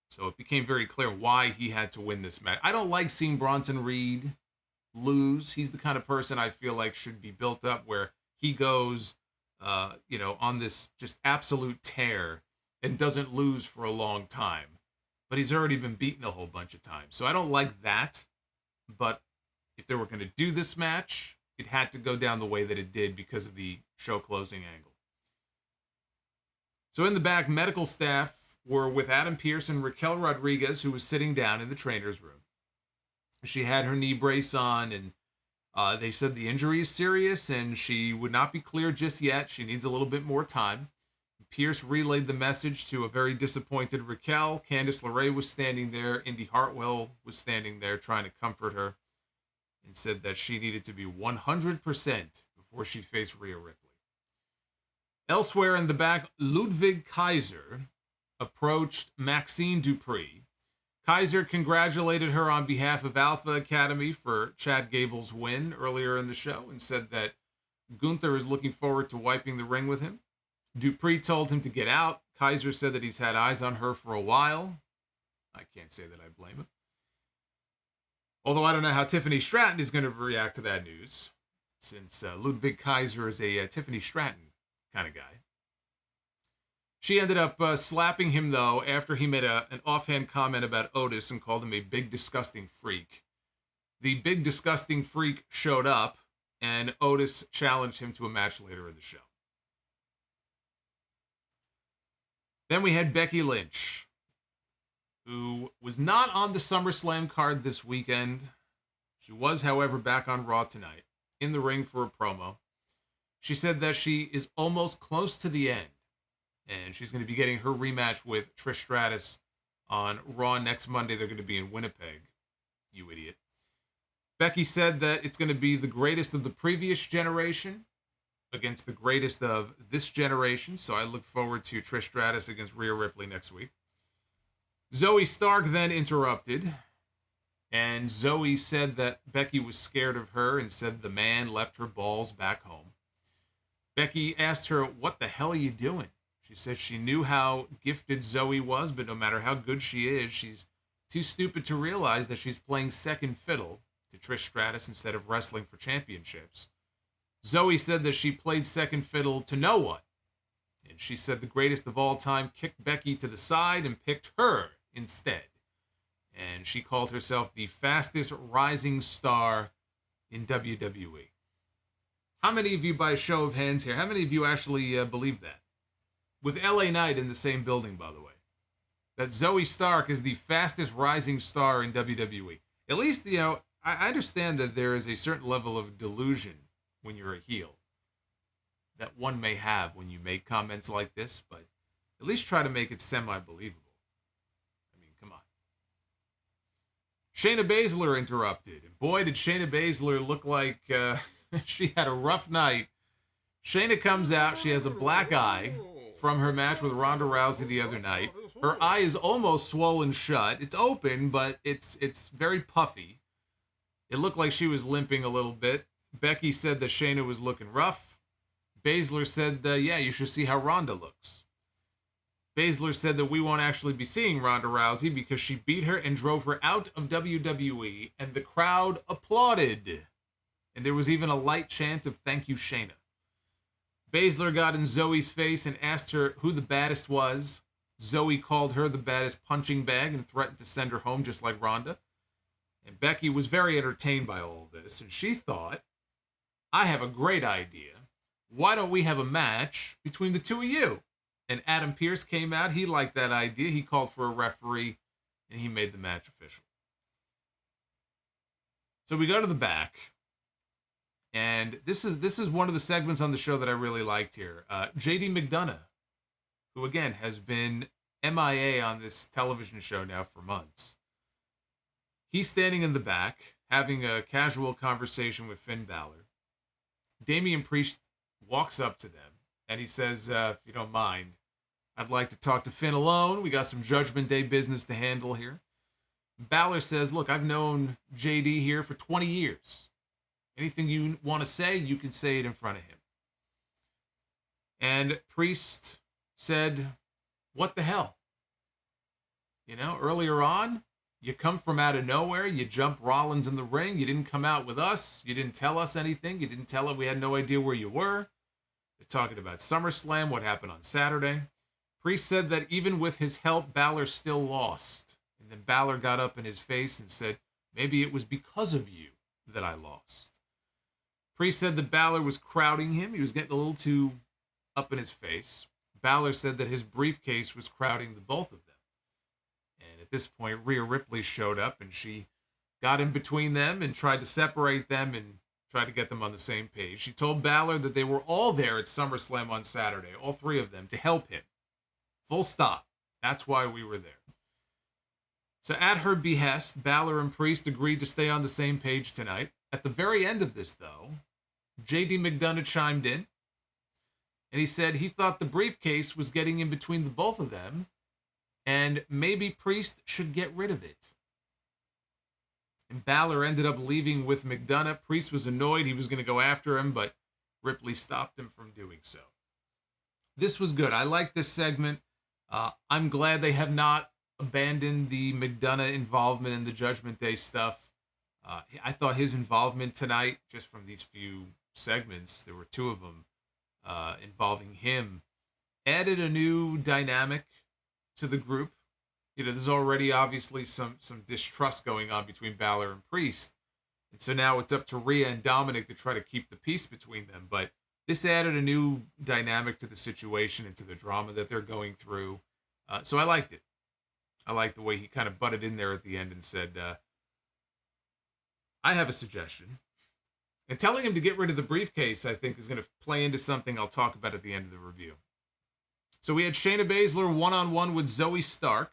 So it became very clear why he had to win this match. I don't like seeing Bronson Reed lose. He's the kind of person I feel like should be built up where he goes, on this just absolute tear and doesn't lose for a long time. But he's already been beaten a whole bunch of times. So I don't like that. But if they were going to do this match, it had to go down the way that it did because of the show closing angle. So in the back, medical staff were with Adam Pearce and Raquel Rodriguez, who was sitting down in the trainer's room. She had her knee brace on, and they said the injury is serious, and she would not be clear just yet. She needs a little bit more time. Pearce relayed the message to a very disappointed Raquel. Candice LeRae was standing there. Indy Hartwell was standing there trying to comfort her and said that she needed to be 100% before she faced Rhea Ripley. Elsewhere in the back, Ludwig Kaiser approached Maxine Dupree. Kaiser congratulated her on behalf of Alpha Academy for Chad Gable's win earlier in the show and said that Gunther is looking forward to wiping the ring with him. Dupree told him to get out. Kaiser said that he's had eyes on her for a while. I can't say that I blame him. Although I don't know how Tiffany Stratton is going to react to that news, since Ludwig Kaiser is a Tiffany Stratton kind of guy. She ended up slapping him, though, after he made an offhand comment about Otis and called him a big, disgusting freak. The big, disgusting freak showed up, and Otis challenged him to a match later in the show. Then we had Becky Lynch, who was not on the SummerSlam card this weekend. She was, however, back on Raw tonight, in the ring for a promo. She said that she is almost close to the end, and she's going to be getting her rematch with Trish Stratus on Raw next Monday. They're going to be in Winnipeg, you idiot. Becky said that it's going to be the greatest of the previous generation against the greatest of this generation, so I look forward to Trish Stratus against Rhea Ripley next week. Zoe Stark then interrupted, and Zoe said that Becky was scared of her and said the man left her balls back home. Becky asked her, "What the hell are you doing?" She said she knew how gifted Zoe was, but no matter how good she is, she's too stupid to realize that she's playing second fiddle to Trish Stratus instead of wrestling for championships. Zoe said that she played second fiddle to no one. And she said the greatest of all time kicked Becky to the side and picked her instead. And she called herself the fastest rising star in WWE. How many of you, by a show of hands here, how many of you actually believe that? With LA Knight in the same building, by the way. That Zoe Stark is the fastest rising star in WWE. At least, I understand that there is a certain level of delusion when you're a heel that one may have when you make comments like this, but at least try to make it semi-believable. I mean, come on. Shayna Basler interrupted. And boy, did Shayna Basler look like she had a rough night. Shayna comes out. She has a black eye from her match with Ronda Rousey the other night. Her eye is almost swollen shut. It's open, but it's very puffy. It looked like she was limping a little bit. Becky said that Shayna was looking rough. Basler said, yeah, you should see how Ronda looks. Basler said that we won't actually be seeing Ronda Rousey because she beat her and drove her out of WWE, and the crowd applauded. And there was even a light chant of "Thank you, Shayna." Basler got in Zoe's face and asked her who the baddest was. Zoe called her the baddest punching bag and threatened to send her home just like Ronda. And Becky was very entertained by all of this, and she thought I have a great idea. Why don't we have a match between the two of you? And Adam Pearce came out. He liked that idea. He called for a referee, and he made the match official. So we go to the back, and this is one of the segments on the show that I really liked here. JD McDonough, who again has been MIA on this television show now for months. He's standing in the back, having a casual conversation with Finn Balor. Damian Priest walks up to them, and he says, if you don't mind, I'd like to talk to Finn alone. We got some Judgment Day business to handle here. Balor says, look, I've known JD here for 20 years. Anything you want to say, you can say it in front of him. And Priest said, what the hell? You know, earlier on, you come from out of nowhere, you jump Rollins in the ring, you didn't come out with us, you didn't tell us anything, you didn't tell us, we had no idea where you were. They're talking about SummerSlam, what happened on Saturday. Priest said that even with his help, Balor still lost. And then Balor got up in his face and said, maybe it was because of you that I lost. Priest said that Balor was crowding him, he was getting a little too up in his face. Balor said that his briefcase was crowding the both of them. And at this point, Rhea Ripley showed up, and she got in between them and tried to separate them and tried to get them on the same page. She told Balor that they were all there at SummerSlam on Saturday, all three of them, to help him. Full stop. That's why we were there. So at her behest, Balor and Priest agreed to stay on the same page tonight. At the very end of this, though, JD McDonough chimed in, and he said he thought the briefcase was getting in between the both of them, and maybe Priest should get rid of it. And Balor ended up leaving with McDonough. Priest was annoyed. He was going to go after him, but Ripley stopped him from doing so. This was good. I like this segment. I'm glad they have not abandoned the McDonough involvement in the Judgment Day stuff. I thought his involvement tonight, just from these few segments, there were two of them involving him, added a new dynamic to the group. You know, there's already obviously some distrust going on between Balor and Priest. And so now it's up to Rhea and Dominic to try to keep the peace between them. But this added a new dynamic to the situation and to the drama that they're going through. So I liked it. I liked the way he kind of butted in there at the end and said, I have a suggestion. And telling him to get rid of the briefcase, I think, is going to play into something I'll talk about at the end of the review. So we had Shayna Basler one-on-one with Zoe Stark.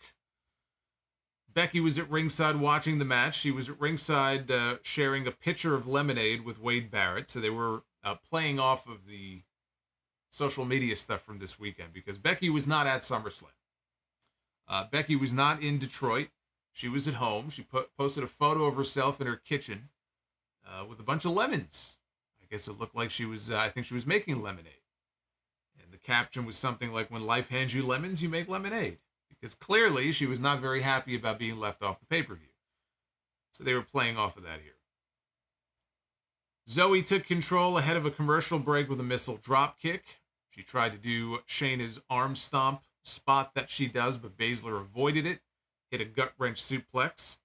Becky was at ringside watching the match. She was at ringside sharing a pitcher of lemonade with Wade Barrett. So they were playing off of the social media stuff from this weekend because Becky was not at SummerSlam. Becky was not in Detroit. She was at home. She posted a photo of herself in her kitchen with a bunch of lemons. I guess it looked like she was, I think she was making lemonade. And the caption was something like, when life hands you lemons, you make lemonade. Because clearly she was not very happy about being left off the pay-per-view. So they were playing off of that here. Zoe took control ahead of a commercial break with a missile drop kick. She tried to do Shayna's arm stomp spot that she does, but Basler avoided it. Hit a gut-wrench suplex.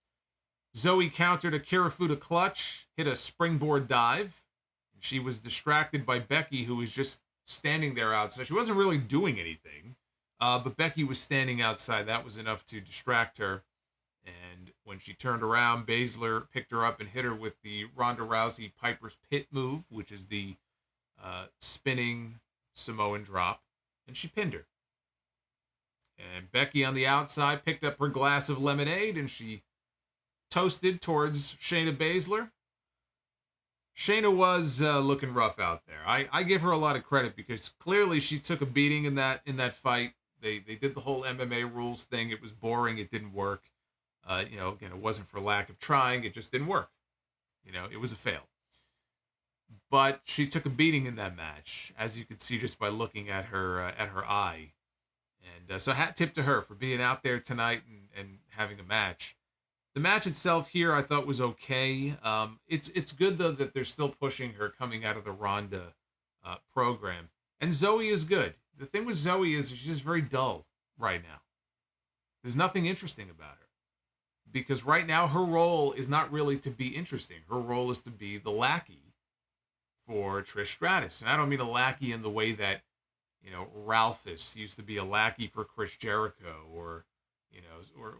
Zoe countered a Kirifuda clutch, hit a springboard dive. She was distracted by Becky, who was just standing there outside. She wasn't really doing anything, but Becky was standing outside. That was enough to distract her. And when she turned around, Basler picked her up and hit her with the Ronda Rousey Piper's Pit move, which is the spinning Samoan drop, and she pinned her. And Becky on the outside picked up her glass of lemonade, and she toasted towards Shayna Basler. Shayna was looking rough out there. I give her a lot of credit because clearly she took a beating in that fight. They did the whole MMA rules thing. It was boring. It didn't work. Again, it wasn't for lack of trying. It just didn't work. It was a fail. But she took a beating in that match, as you can see just by looking at her eye. And so hat tip to her for being out there tonight and having a match. The match itself here I thought was okay. It's good, though, that they're still pushing her coming out of the Ronda program. And Zoe is good. The thing with Zoe is she's just very dull right now. There's nothing interesting about her. Because right now her role is not really to be interesting. Her role is to be the lackey for Trish Stratus. And I don't mean a lackey in the way that, Ralphus used to be a lackey for Chris Jericho or,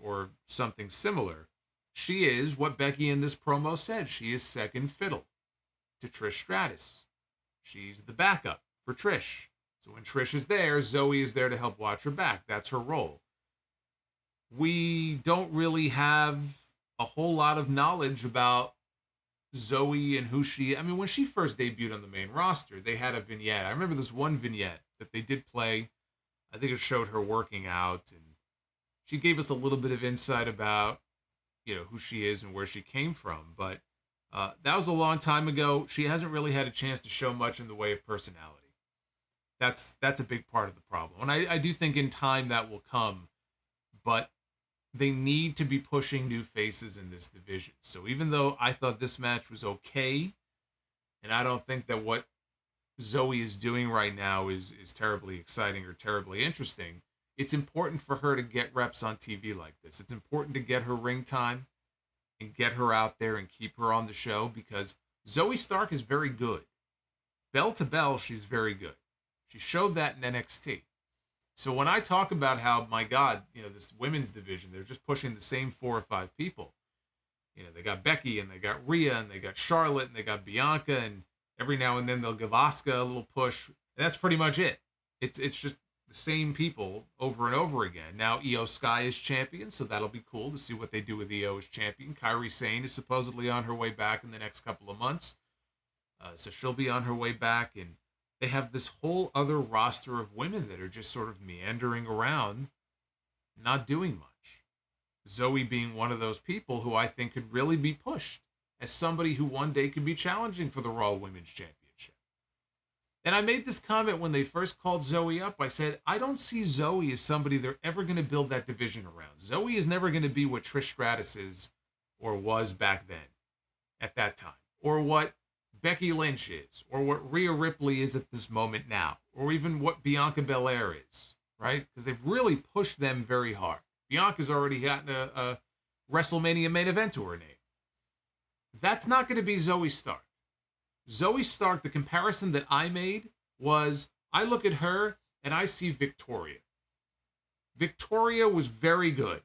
or something similar. She is what Becky in this promo said. She is second fiddle to Trish Stratus. She's the backup for Trish. So when Trish is there, Zoe is there to help watch her back. That's her role. We don't really have a whole lot of knowledge about Zoe and who she... I mean, when she first debuted on the main roster, they had a vignette. I remember this one vignette that they did play. I think it showed her working out, and she gave us a little bit of insight about, who she is and where she came from. But that was a long time ago. She hasn't really had a chance to show much in the way of personality. That's a big part of the problem. And I do think in time that will come, but they need to be pushing new faces in this division. So even though I thought this match was okay, and I don't think that what Zoe is doing right now is terribly exciting or terribly interesting, it's important for her to get reps on TV like this. It's important to get her ring time and get her out there and keep her on the show, because Zoe Stark is very good. Bell to bell, she's very good. She showed that in NXT. So when I talk about how, my God, this women's division, they're just pushing the same 4 or 5 people. They got Becky, and they got Rhea, and they got Charlotte, and they got Bianca, and every now and then they'll give Asuka a little push. And that's pretty much it. It's just the same people over and over again. Now Io Sky is champion, so that'll be cool to see what they do with Io as champion. Kairi Sane is supposedly on her way back in the next couple of months. So she'll be on her way back, and they have this whole other roster of women that are just sort of meandering around, not doing much. Zoe being one of those people who I think could really be pushed as somebody who one day could be challenging for the Raw Women's Championship. And I made this comment when they first called Zoe up. I said, I don't see Zoe as somebody they're ever going to build that division around. Zoe is never going to be what Trish Stratus is or was back then, at that time, or what Becky Lynch is, or what Rhea Ripley is at this moment now, or even what Bianca Belair is, right? Because they've really pushed them very hard. Bianca's already gotten a WrestleMania main event to her name. That's not going to be Zoe Stark. Zoe Stark, the comparison that I made was, I look at her and I see Victoria. Victoria was very good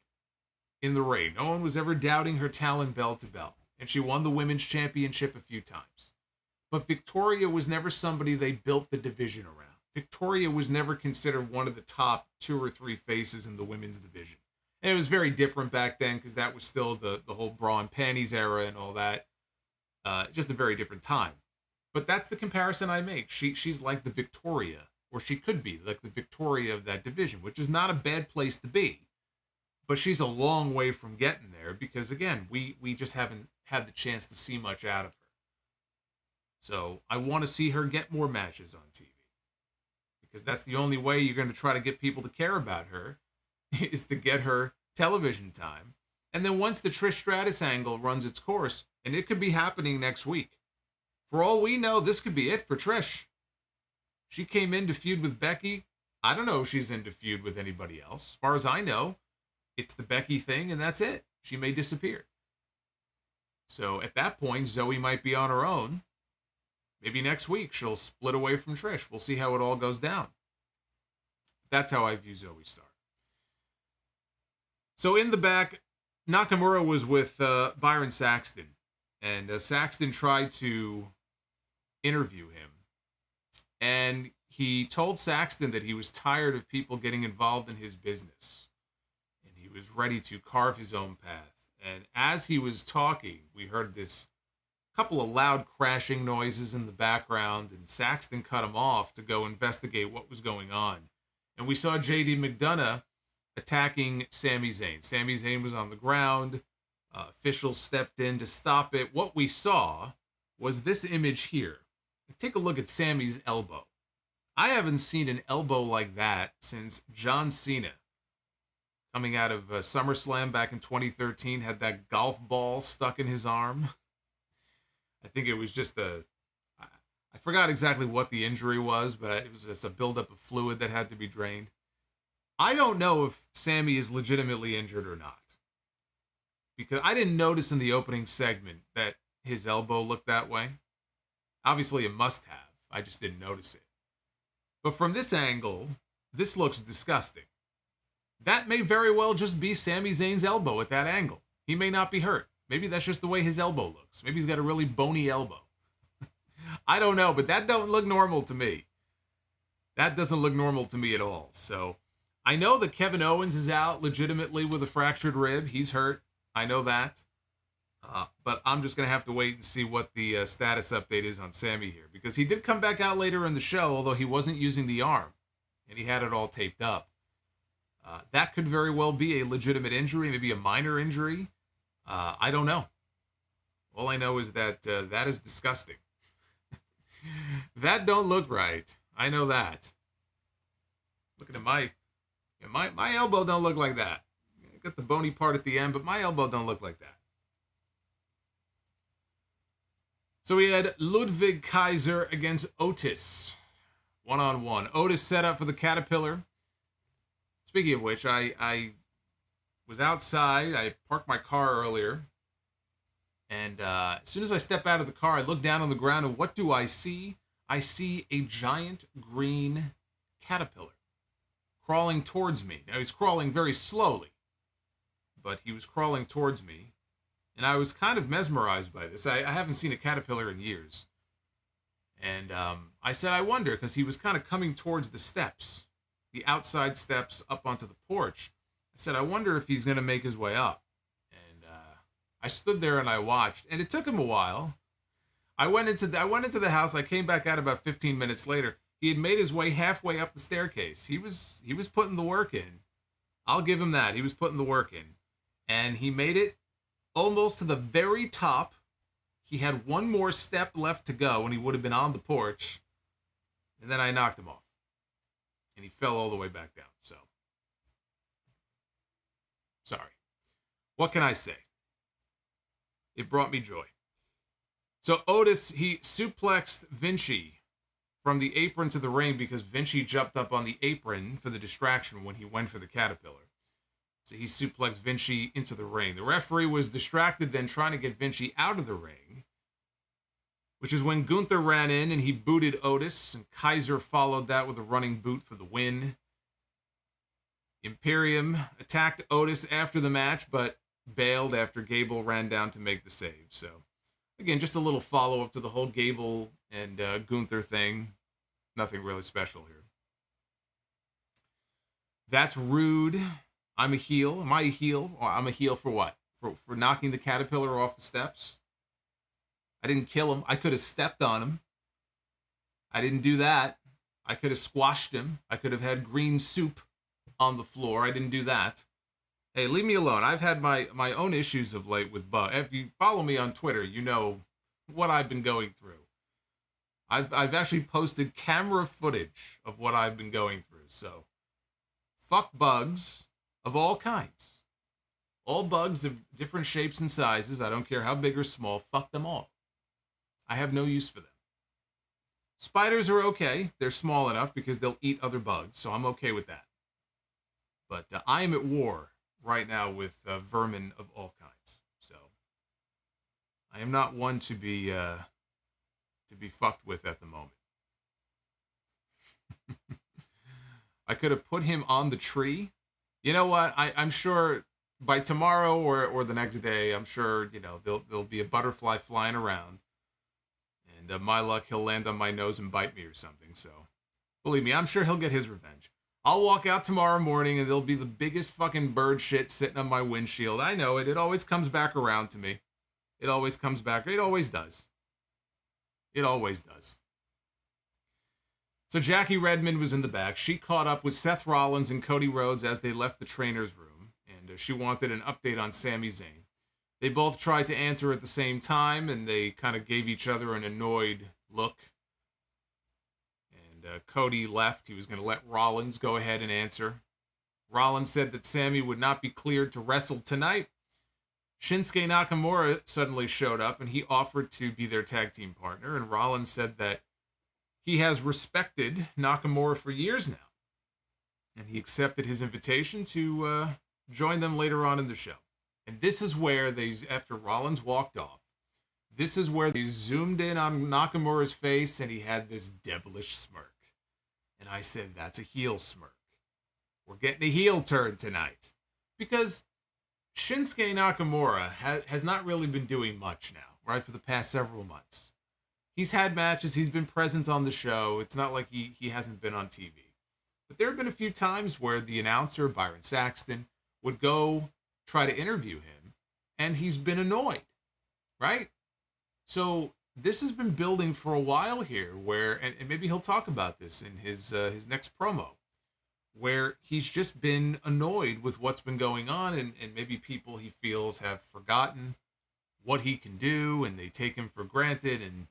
in the ring. No one was ever doubting her talent bell to bell. And she won the women's championship a few times. But Victoria was never somebody they built the division around. Victoria was never considered one of the top 2 or 3 faces in the women's division. And it was very different back then, because that was still the whole bra and panties era and all that. Just a very different time. But that's the comparison I make. She's like the Victoria, or she could be like the Victoria of that division, which is not a bad place to be. But she's a long way from getting there, because, again, we just haven't had the chance to see much out of her. So I want to see her get more matches on TV, because that's the only way you're going to try to get people to care about her, is to get her television time. And then once the Trish Stratus angle runs its course, and it could be happening next week. For all we know, this could be it for Trish. She came in to feud with Becky. I don't know if she's in to feud with anybody else. As far as I know, it's the Becky thing, and that's it. She may disappear. So at that point, Zoe might be on her own. Maybe next week she'll split away from Trish. We'll see how it all goes down. That's how I view Zoe Stark. So in the back, Nakamura was with Byron Saxton. And Saxton tried to interview him. And he told Saxton that he was tired of people getting involved in his business. And he was ready to carve his own path. And as he was talking, we heard this couple of loud crashing noises in the background, and Saxton cut him off to go investigate what was going on. And we saw JD McDonough attacking Sami Zayn. Sami Zayn was on the ground. Officials stepped in to stop it. What we saw was this image here. Take a look at Sami's elbow. I haven't seen an elbow like that since John Cena, coming out of SummerSlam back in 2013, had that golf ball stuck in his arm. I think it was just I forgot exactly what the injury was, but it was just a buildup of fluid that had to be drained. I don't know if Sami is legitimately injured or not, because I didn't notice in the opening segment that his elbow looked that way. Obviously a must-have. I just didn't notice it. But from this angle, this looks disgusting. That may very well just be Sami Zayn's elbow at that angle. He may not be hurt. Maybe that's just the way his elbow looks. Maybe he's got a really bony elbow. I don't know, but that don't look normal to me. That doesn't look normal to me at all. So I know that Kevin Owens is out legitimately with a fractured rib. He's hurt. I know that. But I'm just going to have to wait and see what the status update is on Sami here. Because he did come back out later in the show, although he wasn't using the arm. And he had it all taped up. That could very well be a legitimate injury, maybe a minor injury. I don't know. All I know is that that is disgusting. That don't look right. I know that. Looking at my elbow don't look like that. I got the bony part at the end, but my elbow don't look like that. So we had Ludwig Kaiser against Otis. One-on-one. Otis set up for the Caterpillar. Speaking of which, I was outside. I parked my car earlier. And as soon as I step out of the car, I look down on the ground, and what do I see? I see a giant green caterpillar crawling towards me. Now, he's crawling very slowly, but he was crawling towards me. And I was kind of mesmerized by this. I haven't seen a caterpillar in years. And I said, I wonder, because he was kind of coming towards the steps, the outside steps up onto the porch. I said, I wonder if he's going to make his way up. And I stood there and I watched, and it took him a while. I went into the house. I came back out about 15 minutes later. He had made his way halfway up the staircase. He was putting the work in. I'll give him that. He was putting the work in. And he made it almost to the very top. He had one more step left to go, and he would have been on the porch. And then I knocked him off. And he fell all the way back down. So, sorry. What can I say? It brought me joy. So Otis, he suplexed Vinci from the apron to the ring because Vinci jumped up on the apron for the distraction when he went for the Caterpillar. So he suplexed Vinci into the ring. The referee was distracted then trying to get Vinci out of the ring, which is when Gunther ran in and he booted Otis, and Kaiser followed that with a running boot for the win. Imperium attacked Otis after the match, but bailed after Gable ran down to make the save. So, again, just a little follow-up to the whole Gable and Gunther thing. Nothing really special here. That's rude. I'm a heel. Am I a heel? Or I'm a heel for what? For knocking the Caterpillar off the steps? I didn't kill him. I could have stepped on him. I didn't do that. I could have squashed him. I could have had green soup on the floor. I didn't do that. Hey, leave me alone. I've had my own issues of late with bugs. If you follow me on Twitter, you know what I've been going through. I've actually posted camera footage of what I've been going through. So, fuck bugs of all kinds. All bugs of different shapes and sizes. I don't care how big or small. Fuck them all. I have no use for them. Spiders are okay. They're small enough because they'll eat other bugs, so I'm okay with that. But I am at war right now with vermin of all kinds. So I am not one to be fucked with at the moment. I could have put him on the tree. You know what? I'm sure by tomorrow or the next day, I'm sure, there'll be a butterfly flying around. And my luck, he'll land on my nose and bite me or something. So, believe me, I'm sure he'll get his revenge. I'll walk out tomorrow morning and there'll be the biggest fucking bird shit sitting on my windshield. I know it. It always comes back around to me. It always comes back. It always does. It always does. So Jackie Redmond was in the back. She caught up with Seth Rollins and Cody Rhodes as they left the trainer's room. And she wanted an update on Sami Zayn. They both tried to answer at the same time, and they kind of gave each other an annoyed look. And Cody left. He was going to let Rollins go ahead and answer. Rollins said that Sami would not be cleared to wrestle tonight. Shinsuke Nakamura suddenly showed up, and he offered to be their tag team partner. And Rollins said that he has respected Nakamura for years now. And he accepted his invitation to join them later on in the show. And this is where after Rollins walked off, this is where they zoomed in on Nakamura's face and he had this devilish smirk. And I said, that's a heel smirk. We're getting a heel turn tonight. Because Shinsuke Nakamura has not really been doing much now, right, for the past several months. He's had matches. He's been present on the show. It's not like he hasn't been on TV. But there have been a few times where the announcer, Byron Saxton, would go try to interview him, and he's been annoyed, right? So this has been building for a while here, where, and maybe he'll talk about this in his next promo, where he's just been annoyed with what's been going on, and maybe people he feels have forgotten what he can do, and they take him for granted, and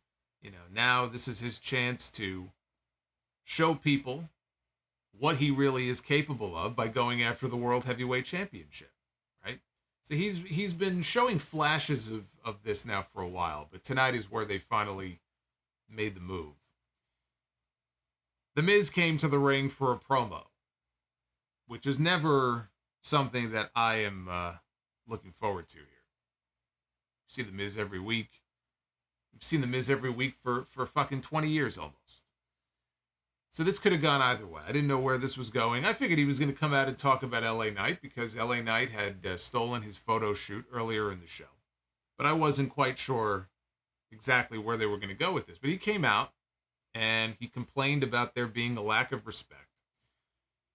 now this is his chance to show people what he really is capable of by going after the World Heavyweight Championship, right? So he's been showing flashes of this now for a while, but tonight is where they finally made the move. The Miz came to the ring for a promo, which is never something that I am looking forward to here. You see the Miz every week. You've seen the Miz every week for fucking 20 years almost. So this could have gone either way. I didn't know where this was going. I figured he was going to come out and talk about LA Knight because LA Knight had stolen his photo shoot earlier in the show. But I wasn't quite sure exactly where they were going to go with this. But he came out and he complained about there being a lack of respect.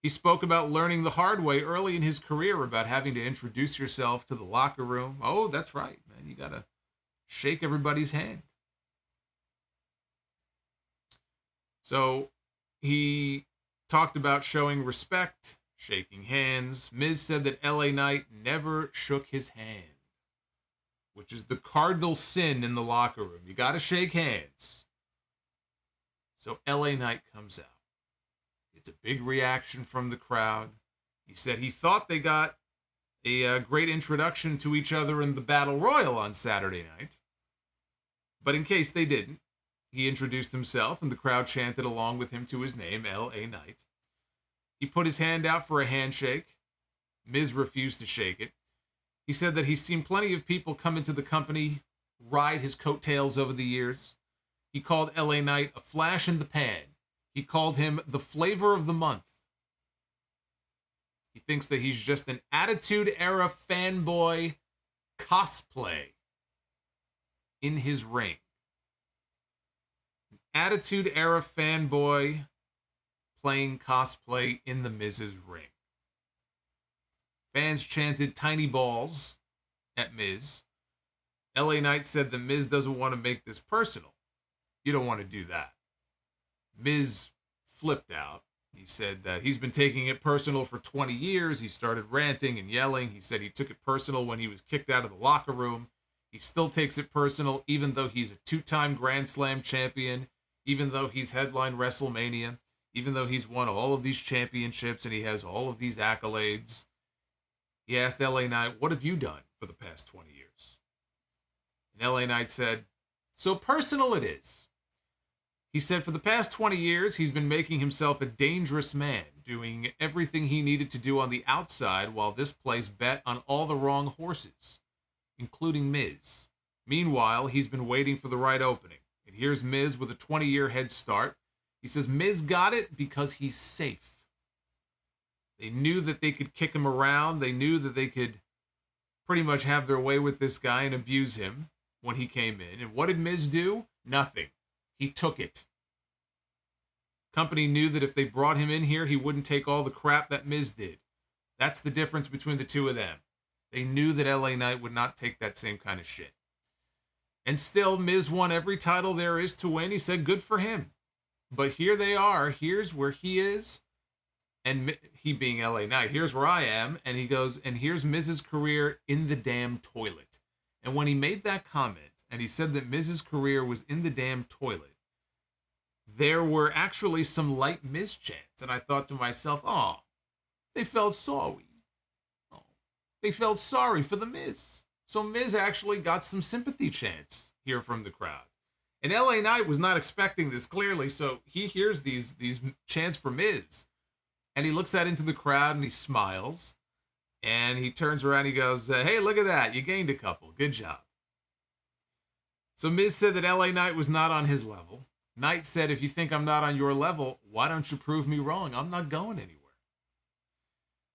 He spoke about learning the hard way early in his career about having to introduce yourself to the locker room. Oh, that's right, man. You got to shake everybody's hand. So he talked about showing respect, shaking hands. Miz said that LA Knight never shook his hand, which is the cardinal sin in the locker room. You got to shake hands. So LA Knight comes out. It's a big reaction from the crowd. He said he thought they got a great introduction to each other in the Battle Royal on Saturday night. But in case they didn't, he introduced himself, and the crowd chanted along with him to his name, L.A. Knight. He put his hand out for a handshake. Miz refused to shake it. He said that he's seen plenty of people come into the company, ride his coattails over the years. He called L.A. Knight a flash in the pan. He called him the flavor of the month. He thinks that he's just an Attitude Era fanboy cosplay in his ring. Attitude Era fanboy playing cosplay in the Miz's ring. Fans chanted tiny balls at Miz. LA Knight said the Miz doesn't want to make this personal. You don't want to do that. Miz flipped out. He said that he's been taking it personal for 20 years. He started ranting and yelling. He said he took it personal when he was kicked out of the locker room. He still takes it personal even though he's a 2-time Grand Slam champion, even though he's headlined WrestleMania, even though he's won all of these championships and he has all of these accolades. He asked LA Knight, what have you done for the past 20 years? And LA Knight said, so personal it is. He said for the past 20 years, he's been making himself a dangerous man, doing everything he needed to do on the outside while this place bet on all the wrong horses, including Miz. Meanwhile, he's been waiting for the right opening. And here's Miz with a 20-year head start. He says Miz got it because he's safe. They knew that they could kick him around. They knew that they could pretty much have their way with this guy and abuse him when he came in. And what did Miz do? Nothing. He took it. Company knew that if they brought him in here, he wouldn't take all the crap that Miz did. That's the difference between the two of them. They knew that LA Knight would not take that same kind of shit. And still, Miz won every title there is to win. He said, good for him. But here they are. Here's where he is. And he being LA Knight, here's where I am. And he goes, and here's Miz's career in the damn toilet. And when he made that comment, and he said that Miz's career was in the damn toilet, there were actually some light Miz chants. And I thought to myself, oh, they felt sorry. Oh, they felt sorry for the Miz. So Miz actually got some sympathy chants here from the crowd. And LA Knight was not expecting this clearly, so he hears these chants for Miz. And he looks out into the crowd and he smiles. And he turns around and he goes, hey, look at that. You gained a couple. Good job. So Miz said that LA Knight was not on his level. Knight said, if you think I'm not on your level, why don't you prove me wrong? I'm not going anywhere.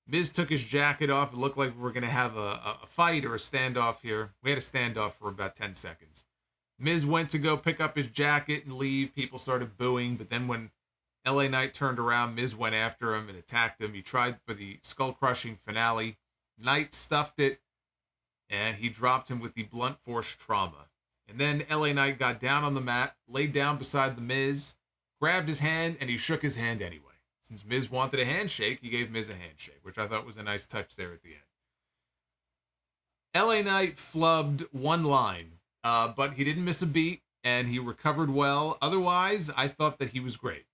Miz took his jacket off. It looked like we were going to have a fight or a standoff here. We had a standoff for about 10 seconds. Miz went to go pick up his jacket and leave. People started booing, but then when LA Knight turned around, Miz went after him and attacked him. He tried for the skull-crushing finale. Knight stuffed it, and he dropped him with the blunt force trauma. And then LA Knight got down on the mat, laid down beside the Miz, grabbed his hand, and he shook his hand anyway. Since Miz wanted a handshake, he gave Miz a handshake, which I thought was a nice touch there at the end. LA Knight flubbed one line, but he didn't miss a beat, and he recovered well. Otherwise, I thought that he was great.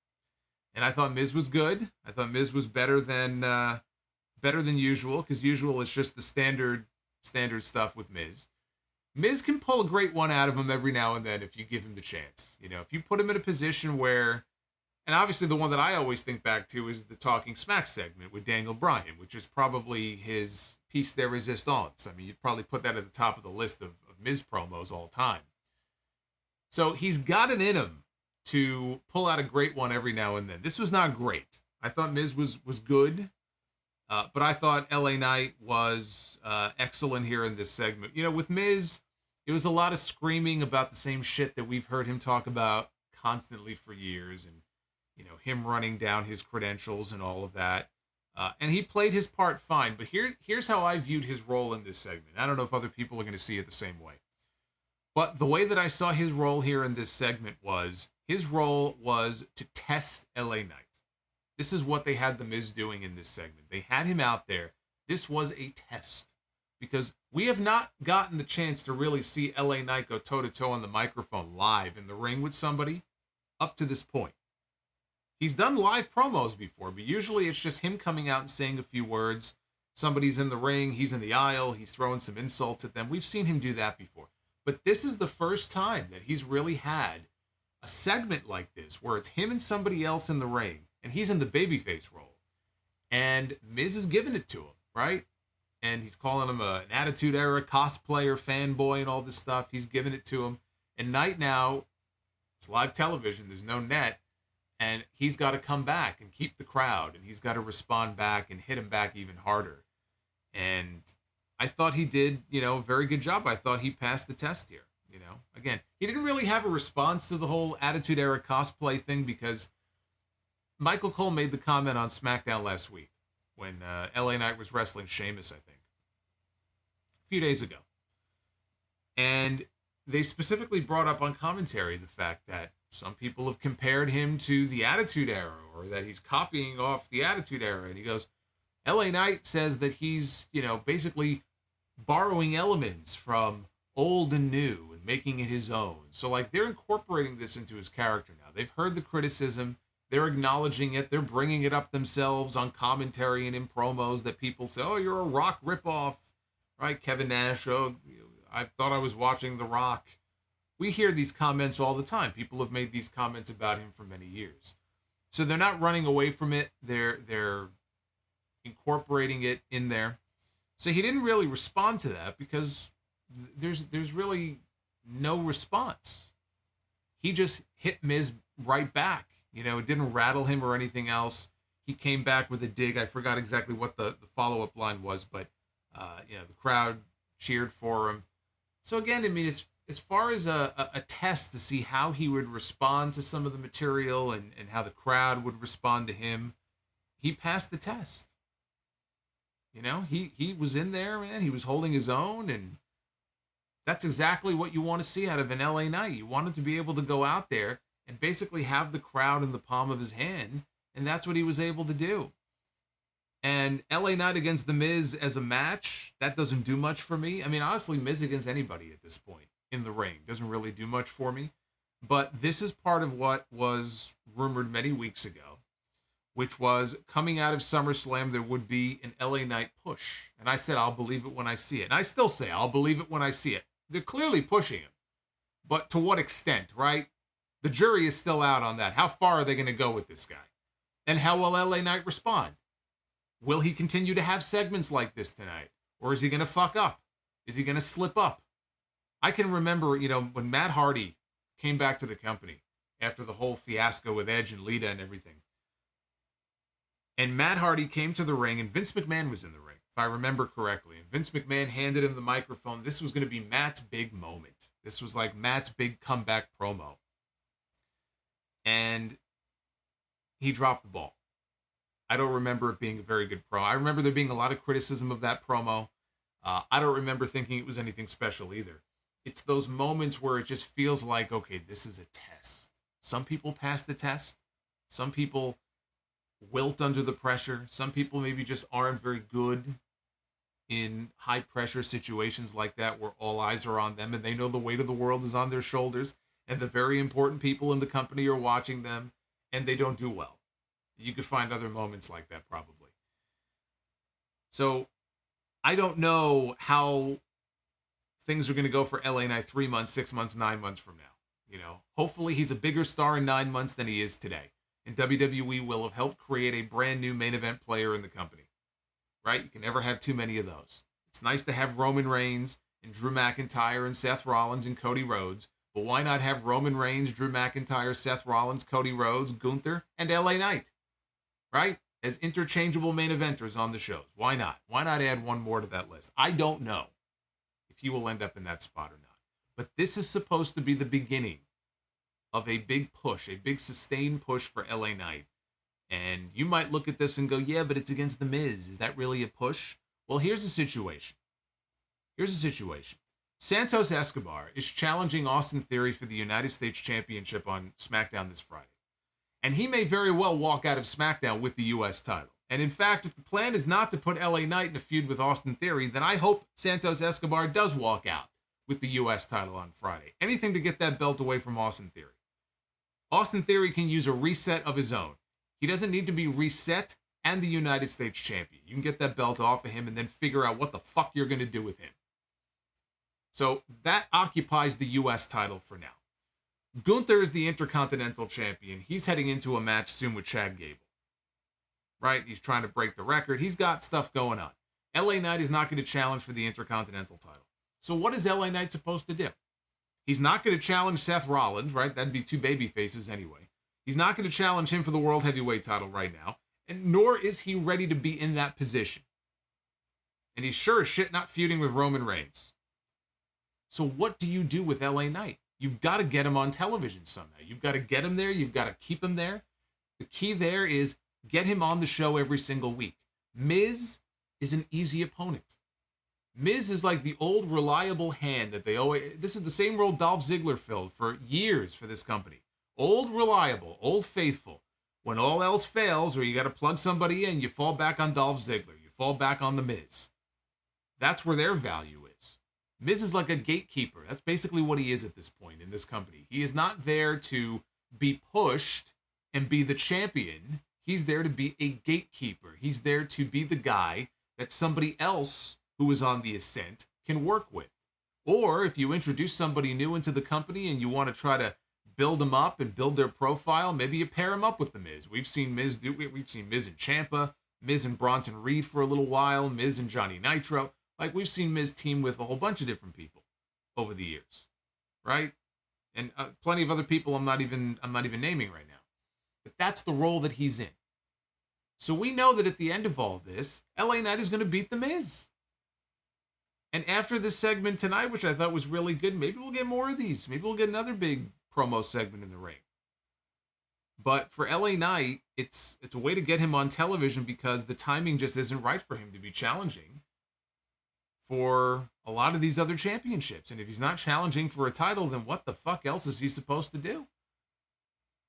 And I thought Miz was good. I thought Miz was better than usual, because usual is just the standard stuff with Miz. Miz can pull a great one out of him every now and then if you give him the chance. You know, if you put him in a position where, and obviously the one that I always think back to is the Talking Smack segment with Daniel Bryan, which is probably his piece de resistance. I mean, you'd probably put that at the top of the list of Miz promos all time. So he's got it in him to pull out a great one every now and then. This was not great. I thought Miz was good, but I thought LA Knight was excellent here in this segment. You know, with Miz, it was a lot of screaming about the same shit that we've heard him talk about constantly for years, and, you know, him running down his credentials and all of that. And he played his part fine, but here's how I viewed his role in this segment. I don't know if other people are going to see it the same way. But the way that I saw his role here in this segment was, his role was to test LA Knight. This is what they had The Miz doing in this segment. They had him out there. This was a test. Because we have not gotten the chance to really see LA Knight go toe-to-toe on the microphone live in the ring with somebody up to this point. He's done live promos before, but usually it's just him coming out and saying a few words. Somebody's in the ring, he's in the aisle, he's throwing some insults at them. We've seen him do that before. But this is the first time that he's really had a segment like this, where it's him and somebody else in the ring, and he's in the babyface role. And Miz is giving it to him, right? And he's calling him an Attitude Era cosplayer, fanboy, and all this stuff. He's giving it to him. And Knight now, it's live television, there's no net, and he's got to come back and keep the crowd, and he's got to respond back and hit him back even harder. And I thought he did, you know, a very good job. I thought he passed the test here, you know. Again, he didn't really have a response to the whole Attitude Era cosplay thing, because Michael Cole made the comment on SmackDown last week when LA Knight was wrestling Sheamus, I think, a few days ago. And they specifically brought up on commentary the fact that some people have compared him to the Attitude Era, or that he's copying off the Attitude Era. And he goes, LA Knight says that he's, you know, basically borrowing elements from old and new and making it his own. So, like, they're incorporating this into his character now. They've heard the criticism. They're acknowledging it. They're bringing it up themselves on commentary and in promos that people say, oh, you're a Rock ripoff, right? Kevin Nash, oh, I thought I was watching The Rock. We hear these comments all the time. People have made these comments about him for many years. So they're not running away from it. They're incorporating it in there. So he didn't really respond to that, because there's really no response. He just hit Miz right back. You know, it didn't rattle him or anything else. He came back with a dig. I forgot exactly what the follow-up line was, but, you know, the crowd cheered for him. So again, I mean, as far as a test to see how he would respond to some of the material and how the crowd would respond to him, he passed the test. You know, he was in there, man. He was holding his own, and that's exactly what you want to see out of an LA Knight. You want him to be able to go out there and basically have the crowd in the palm of his hand, and that's what he was able to do. And LA Knight against The Miz as a match, that doesn't do much for me. I mean, honestly, Miz against anybody at this point in the ring doesn't really do much for me. But this is part of what was rumored many weeks ago, which was coming out of SummerSlam, there would be an LA Knight push. And I said, I'll believe it when I see it. And I still say, I'll believe it when I see it. They're clearly pushing him. But to what extent, right? The jury is still out on that. How far are they going to go with this guy? And how will LA Knight respond? Will he continue to have segments like this tonight? Or is he going to fuck up? Is he going to slip up? I can remember, when Matt Hardy came back to the company after the whole fiasco with Edge and Lita and everything. And Matt Hardy came to the ring, and Vince McMahon was in the ring, if I remember correctly. And Vince McMahon handed him the microphone. This was going to be Matt's big moment. This was like Matt's big comeback promo. And he dropped the ball. I don't remember it being a very good promo. I remember there being a lot of criticism of that promo. I don't remember thinking it was anything special either. It's those moments where it just feels like, okay, this is a test. Some people pass the test. Some people wilt under the pressure. Some people maybe just aren't very good in high pressure situations like that where all eyes are on them and they know the weight of the world is on their shoulders and the very important people in the company are watching them and they don't do well. You could find other moments like that probably. So I don't know how things are going to go for LA Knight 3 months, 6 months, 9 months from now. Hopefully he's a bigger star in 9 months than he is today. And WWE will have helped create a brand new main event player in the company. Right? You can never have too many of those. It's nice to have Roman Reigns and Drew McIntyre and Seth Rollins and Cody Rhodes. But why not have Roman Reigns, Drew McIntyre, Seth Rollins, Cody Rhodes, Gunther, and LA Knight? Right? As interchangeable main eventers on the shows. Why not? Why not add one more to that list? I don't know if he will end up in that spot or not. But this is supposed to be the beginning of a big push, a big sustained push for LA Knight. And you might look at this and go, yeah, but it's against The Miz. Is that really a push? Well, here's the situation. Santos Escobar is challenging Austin Theory for the United States Championship on SmackDown this Friday. And he may very well walk out of SmackDown with the U.S. title. And in fact, if the plan is not to put LA Knight in a feud with Austin Theory, then I hope Santos Escobar does walk out with the U.S. title on Friday. Anything to get that belt away from Austin Theory. Austin Theory can use a reset of his own. He doesn't need to be reset and the United States champion. You can get that belt off of him and then figure out what the fuck you're going to do with him. So that occupies the U.S. title for now. Gunther is the Intercontinental champion. He's heading into a match soon with Chad Gable. Right? He's trying to break the record. He's got stuff going on. LA Knight is not going to challenge for the Intercontinental title. So what is LA Knight supposed to do? He's not going to challenge Seth Rollins, right? That'd be two baby faces anyway. He's not going to challenge him for the World Heavyweight title right now, and nor is he ready to be in that position. And he's sure as shit not feuding with Roman Reigns. So what do you do with LA Knight? You've got to get him on television somehow. You've got to get him there. You've got to keep him there. The key there is get him on the show every single week. Miz is an easy opponent. Miz is like the old reliable hand that they always... This is the same role Dolph Ziggler filled for years for this company. Old reliable, old faithful. When all else fails or you got to plug somebody in, you fall back on Dolph Ziggler. You fall back on the Miz. That's where their value is. Miz is like a gatekeeper. That's basically what he is at this point in this company. He is not there to be pushed and be the champion. He's there to be a gatekeeper. He's there to be the guy that somebody else who is on the ascent can work with. Or if you introduce somebody new into the company and you want to try to build them up and build their profile, maybe you pair them up with the Miz. We've seen Miz and Ciampa, Miz and Bronson Reed for a little while, Miz and Johnny Nitro. Like we've seen Miz team with a whole bunch of different people over the years, right? And plenty of other people I'm not even naming right now. But that's the role that he's in. So we know that at the end of all this, LA Knight is going to beat the Miz. And after this segment tonight, which I thought was really good, maybe we'll get more of these. Maybe we'll get another big promo segment in the ring. But for LA Knight, it's a way to get him on television because the timing just isn't right for him to be challenging for a lot of these other championships. And if he's not challenging for a title, then what the fuck else is he supposed to do?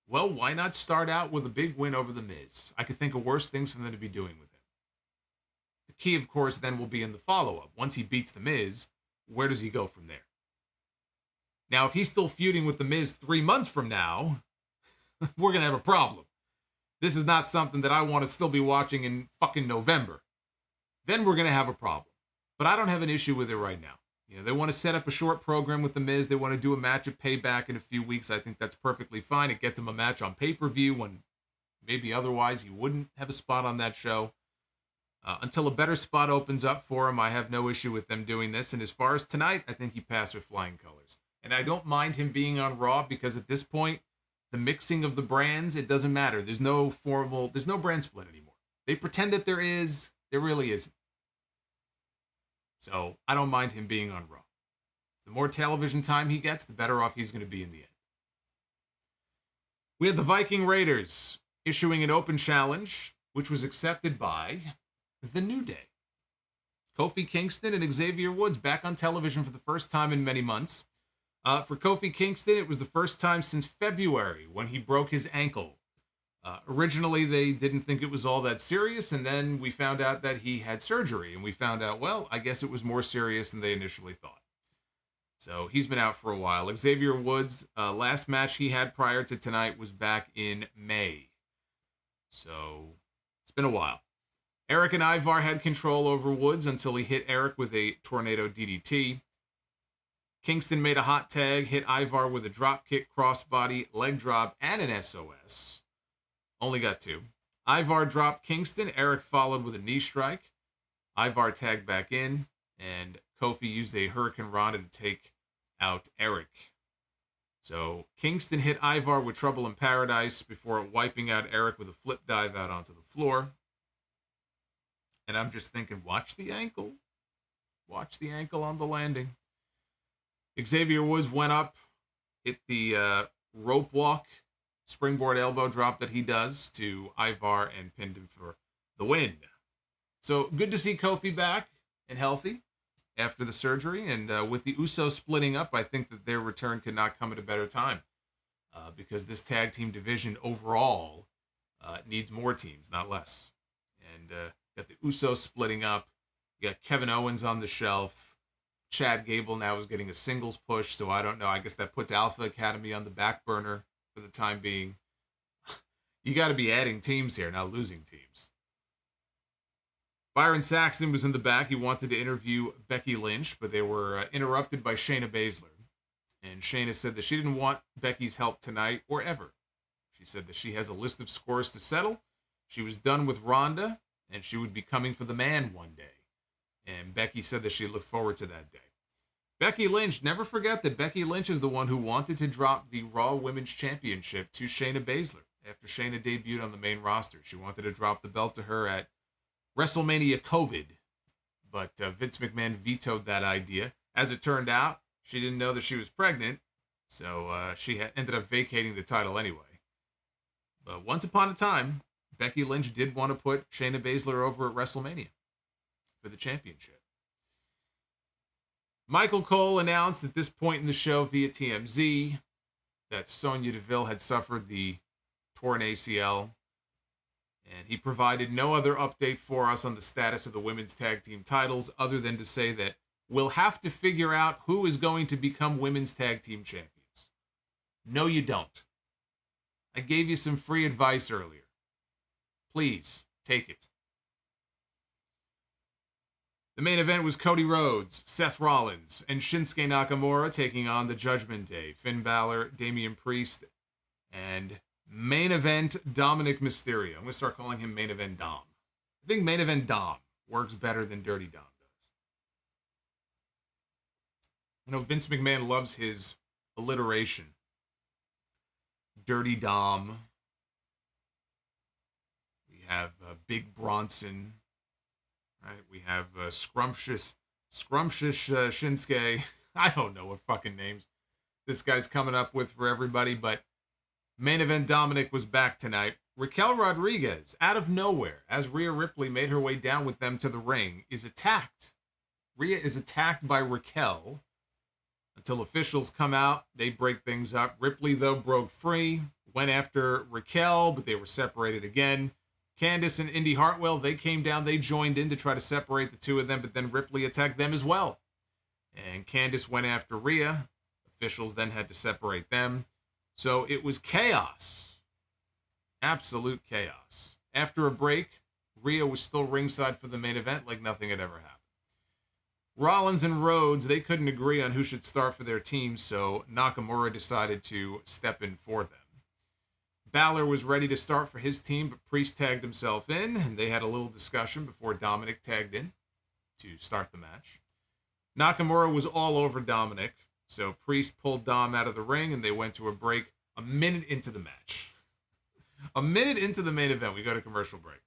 Well, why not start out with a big win over the Miz? I could think of worse things for them to be doing with him. The key, of course, then will be in the follow-up. Once he beats the Miz, where does he go from there? Now, if he's still feuding with the Miz 3 months from now, we're going to have a problem. This is not something that I want to still be watching in fucking November. Then we're going to have a problem. But I don't have an issue with it right now. You know, they want to set up a short program with the Miz. They want to do a match at Payback in a few weeks. I think that's perfectly fine. It gets him a match on pay-per-view when maybe otherwise he wouldn't have a spot on that show. Until a better spot opens up for him, I have no issue with them doing this. And as far as tonight, I think he passed with flying colors. And I don't mind him being on Raw because at this point, the mixing of the brands, it doesn't matter. There's no brand split anymore. They pretend that there is, there really isn't. So I don't mind him being on Raw. The more television time he gets, the better off he's going to be in the end. We had the Viking Raiders issuing an open challenge, which was accepted by The New Day. Kofi Kingston and Xavier Woods back on television for the first time in many months. For Kofi Kingston, it was the first time since February when he broke his ankle. Originally, they didn't think it was all that serious, and then we found out that he had surgery, and we found out, well, I guess it was more serious than they initially thought. So he's been out for a while. Xavier Woods, last match he had prior to tonight was back in May. So it's been a while. Eric and Ivar had control over Woods until he hit Eric with a tornado DDT. Kingston made a hot tag, hit Ivar with a drop kick, crossbody, leg drop, and an SOS. Only got two. Ivar dropped Kingston. Eric followed with a knee strike. Ivar tagged back in, and Kofi used a Hurricane Rana to take out Eric. So Kingston hit Ivar with Trouble in Paradise before wiping out Eric with a flip dive out onto the floor. And I'm just thinking, watch the ankle. Watch the ankle on the landing. Xavier Woods went up, hit the rope walk, springboard elbow drop that he does to Ivar and pinned him for the win. So good to see Kofi back and healthy after the surgery. And with the Usos splitting up, I think that their return could not come at a better time because this tag team division overall needs more teams, not less. And got the Usos splitting up. You got Kevin Owens on the shelf. Chad Gable now is getting a singles push, so I don't know. I guess that puts Alpha Academy on the back burner for the time being. You got to be adding teams here, not losing teams. Byron Saxton was in the back. He wanted to interview Becky Lynch, but they were interrupted by Shayna Basler. And Shayna said that she didn't want Becky's help tonight or ever. She said that she has a list of scores to settle. She was done with Ronda, and she would be coming for the man one day. And Becky said that she looked forward to that day. Becky Lynch, never forget that Becky Lynch is the one who wanted to drop the Raw Women's Championship to Shayna Basler after Shayna debuted on the main roster. She wanted to drop the belt to her at WrestleMania COVID, but Vince McMahon vetoed that idea. As it turned out, she didn't know that she was pregnant, so she ended up vacating the title anyway. But once upon a time, Becky Lynch did want to put Shayna Basler over at WrestleMania for the championship. Michael Cole announced at this point in the show via TMZ that Sonya Deville had suffered the torn ACL, and he provided no other update for us on the status of the women's tag team titles other than to say that we'll have to figure out who is going to become women's tag team champions. No, you don't. I gave you some free advice earlier. Please, take it. The main event was Cody Rhodes, Seth Rollins, and Shinsuke Nakamura taking on the Judgment Day. Finn Balor, Damian Priest, and main event Dominic Mysterio. I'm going to start calling him main event Dom. I think main event Dom works better than Dirty Dom does. You know, Vince McMahon loves his alliteration. Dirty Dom. We have Big Bronson. Right, we have Scrumptious Shinsuke. I don't know what fucking names this guy's coming up with for everybody, but main event Dominic was back tonight. Raquel Rodriguez, out of nowhere, as Rhea Ripley made her way down with them to the ring, is attacked. Rhea is attacked by Raquel until officials come out. They break things up. Ripley, though, broke free, went after Raquel, but they were separated again. Candice and Indy Hartwell, they came down, they joined in to try to separate the two of them, but then Ripley attacked them as well. And Candice went after Rhea. Officials then had to separate them. So it was chaos. Absolute chaos. After a break, Rhea was still ringside for the main event like nothing had ever happened. Rollins and Rhodes, they couldn't agree on who should start for their team, so Nakamura decided to step in for them. Balor was ready to start for his team, but Priest tagged himself in, and they had a little discussion before Dominic tagged in to start the match. Nakamura was all over Dominic, so Priest pulled Dom out of the ring, and they went to a break a minute into the match. A minute into the main event, we go to commercial break.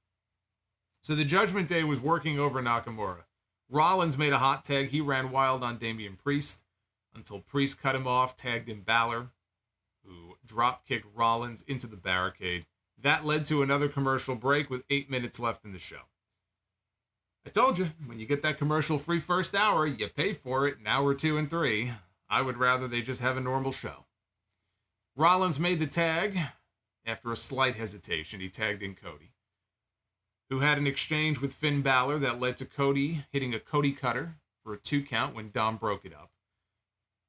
So the Judgment Day was working over Nakamura. Rollins made a hot tag. He ran wild on Damian Priest until Priest cut him off, tagged in Balor, who drop-kicked Rollins into the barricade. That led to another commercial break with 8 minutes left in the show. I told you, when you get that commercial-free first hour, you pay for it in hour 2 and 3. I would rather they just have a normal show. Rollins made the tag. After a slight hesitation, he tagged in Cody, who had an exchange with Finn Balor that led to Cody hitting a Cody cutter for a 2 count when Dom broke it up.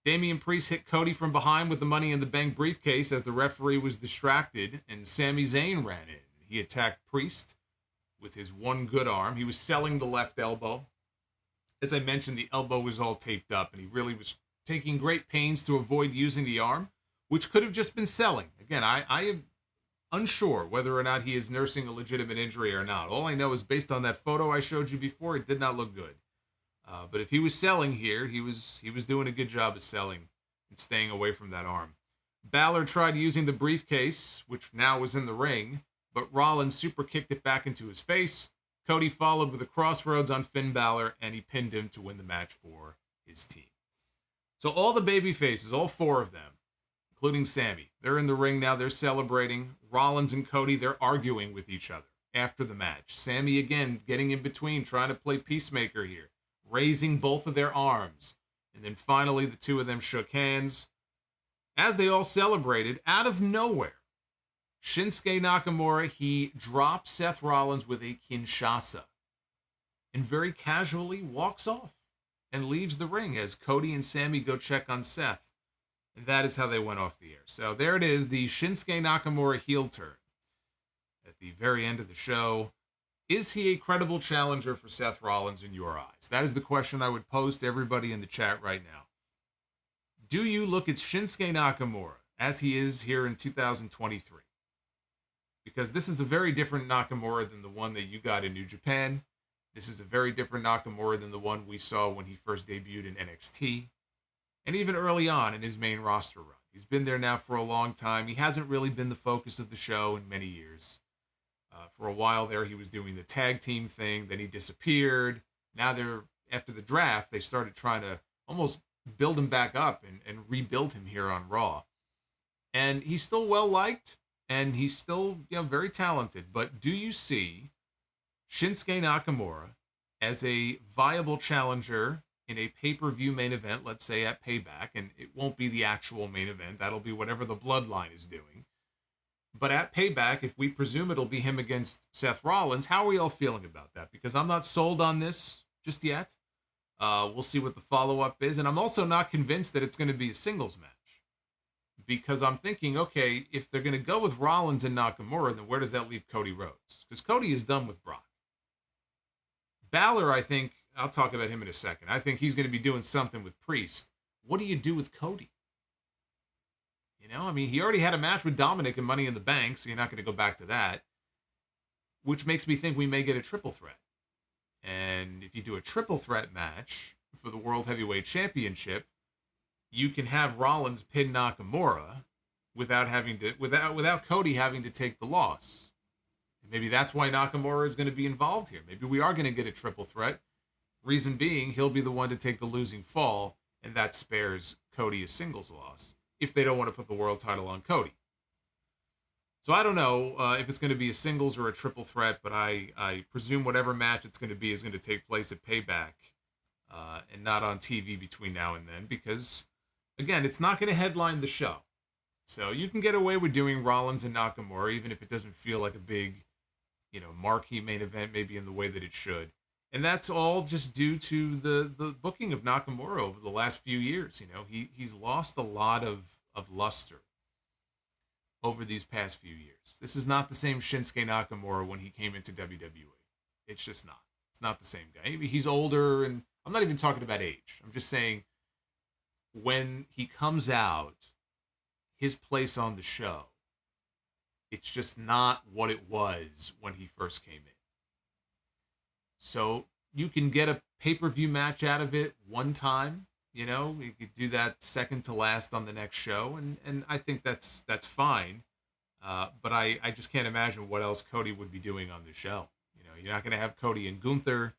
Damian Priest hit Cody from behind with the Money in the Bank briefcase as the referee was distracted, and Sami Zayn ran in. He attacked Priest with his one good arm. He was selling the left elbow. As I mentioned, the elbow was all taped up, and he really was taking great pains to avoid using the arm, which could have just been selling. Again, I am unsure whether or not he is nursing a legitimate injury or not. All I know is based on that photo I showed you before, it did not look good. But if he was selling here, he was doing a good job of selling and staying away from that arm. Balor tried using the briefcase, which now was in the ring, but Rollins super kicked it back into his face. Cody followed with a crossroads on Finn Balor, and he pinned him to win the match for his team. So all the baby faces, all 4 of them, including Sami, they're in the ring now. They're celebrating. Rollins and Cody, they're arguing with each other after the match. Sami, again, getting in between, trying to play peacemaker here, raising both of their arms. And then finally, the 2 of them shook hands. As they all celebrated, out of nowhere, Shinsuke Nakamura, he drops Seth Rollins with a Kinshasa and very casually walks off and leaves the ring as Cody and Sami go check on Seth. And that is how they went off the air. So there it is, the Shinsuke Nakamura heel turn at the very end of the show. Is he a credible challenger for Seth Rollins in your eyes? That is the question I would pose to everybody in the chat right now. Do you look at Shinsuke Nakamura as he is here in 2023? Because this is a very different Nakamura than the one that you got in New Japan. This is a very different Nakamura than the one we saw when he first debuted in NXT. And even early on in his main roster run. He's been there now for a long time. He hasn't really been the focus of the show in many years. For a while there, he was doing the tag team thing. Then he disappeared. Now after the draft, they started trying to almost build him back up and rebuild him here on Raw. And he's still well-liked, and he's still very talented. But do you see Shinsuke Nakamura as a viable challenger in a pay-per-view main event, let's say at Payback, and it won't be the actual main event. That'll be whatever the Bloodline is doing. But at Payback, if we presume it'll be him against Seth Rollins, how are we all feeling about that? Because I'm not sold on this just yet. We'll see what the follow-up is. And I'm also not convinced that it's going to be a singles match. Because I'm thinking, okay, if they're going to go with Rollins and Nakamura, then where does that leave Cody Rhodes? Because Cody is done with Brock. Balor, I think, I'll talk about him in a second. I think he's going to be doing something with Priest. What do you do with Cody? He already had a match with Dominic and Money in the Bank, so you're not going to go back to that. Which makes me think we may get a triple threat. And if you do a triple threat match for the World Heavyweight Championship, you can have Rollins pin Nakamura without Cody having to take the loss. And maybe that's why Nakamura is going to be involved here. Maybe we are going to get a triple threat. Reason being, he'll be the one to take the losing fall, and that spares Cody a singles loss if they don't want to put the world title on Cody. So I don't know if it's going to be a singles or a triple threat, but I presume whatever match it's going to be is going to take place at Payback and not on TV between now and then because, again, it's not going to headline the show. So you can get away with doing Rollins and Nakamura, even if it doesn't feel like a big, marquee main event, maybe in the way that it should. And that's all just due to the booking of Nakamura over the last few years. He's lost a lot of luster over these past few years. This is not the same Shinsuke Nakamura when he came into WWE. It's just not. It's not the same guy. Maybe he's older, and I'm not even talking about age. I'm just saying when he comes out, his place on the show It's just not what it was when he first came in. So you can get a pay-per-view match out of it one time. You know, you could do that second to last on the next show, and I think that's fine. But I just can't imagine what else Cody would be doing on the show. You know, you're not going to have Cody and Gunther.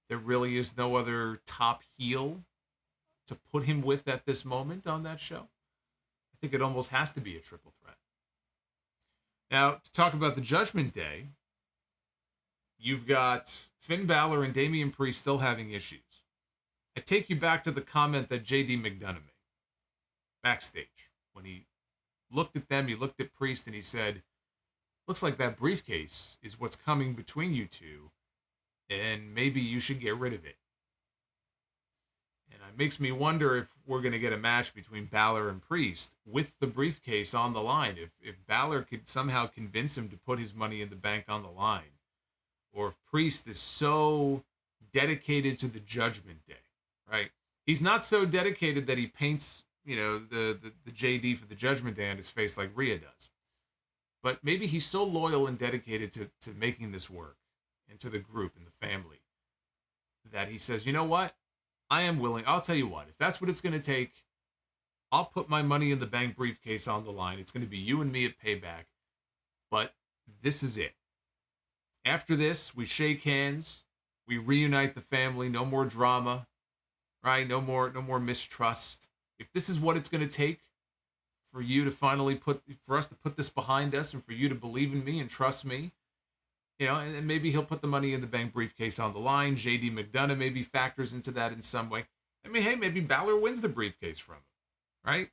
There really is no other top heel to put him with at this moment on that show. I think it almost has to be a triple threat. Now, to talk about the Judgment Day, you've got Finn Balor and Damian Priest still having issues. I take you back to the comment that JD McDonough made backstage when he looked at them, he looked at Priest, and he said, looks like that briefcase is what's coming between you two, and maybe you should get rid of it. And it makes me wonder if we're going to get a match between Balor and Priest with the briefcase on the line. If Balor could somehow convince him to put his money in the bank on the line, or if Priest is so dedicated to the Judgment Day, right? He's not so dedicated that he paints, you know, the JD for the Judgment Day on his face like Rhea does. But maybe he's so loyal and dedicated to making this work and to the group and the family that he says, you know what? I am willing. I'll tell you what, if that's what it's going to take, I'll put my money in the bank briefcase on the line. It's going to be you and me at Payback. But this is it. After this, we shake hands. We reunite the family. No more drama, right? No more mistrust. If this is what it's going to take for you to finally for us to put this behind us and for you to believe in me and trust me, you know, and maybe he'll put the money in the bank briefcase on the line. JD McDonough maybe factors into that in some way. I mean, hey, maybe Balor wins the briefcase from him, right?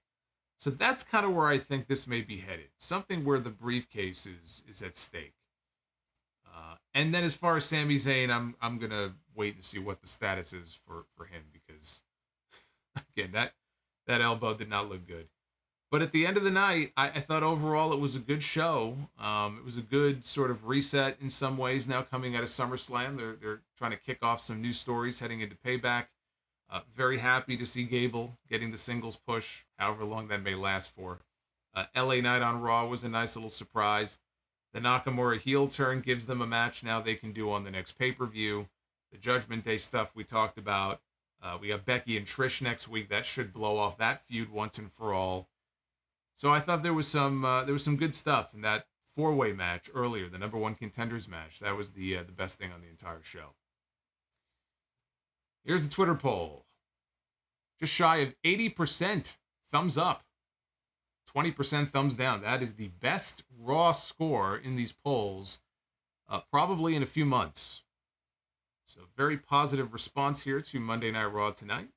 So that's kind of where I think this may be headed. Something where the briefcase is at stake. And then as far as Sami Zayn, I'm going to wait and see what the status is for him because, again, that elbow did not look good. But at the end of the night, I thought overall it was a good show. It was a good sort of reset in some ways now coming out of SummerSlam. They're trying to kick off some new stories heading into Payback. Very happy to see Gable getting the singles push, however long that may last for. LA Knight on Raw was a nice little surprise. The Nakamura heel turn gives them a match now they can do on the next pay-per-view. The Judgment Day stuff we talked about. We have Becky and Trish next week. That should blow off that feud once and for all. So I thought there was some good stuff in that four-way match earlier, the number one contenders match. That was the best thing on the entire show. Here's the Twitter poll. Just shy of 80% thumbs up, 20% thumbs down. That is the best Raw score in these polls, probably in a few months. So very positive response here to Monday Night Raw tonight.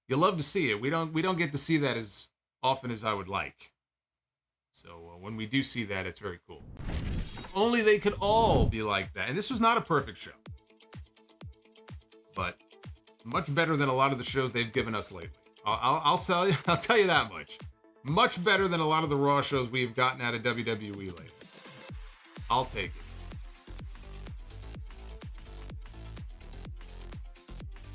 You'll love to see it. We don't get to see that as often as I would like. So when we do see that, it's very cool. If only they could all be like that. And this was not a perfect show, but much better than a lot of the shows they've given us lately. I'll tell you that much. Much better than a lot of the Raw shows we've gotten out of WWE lately. I'll take it.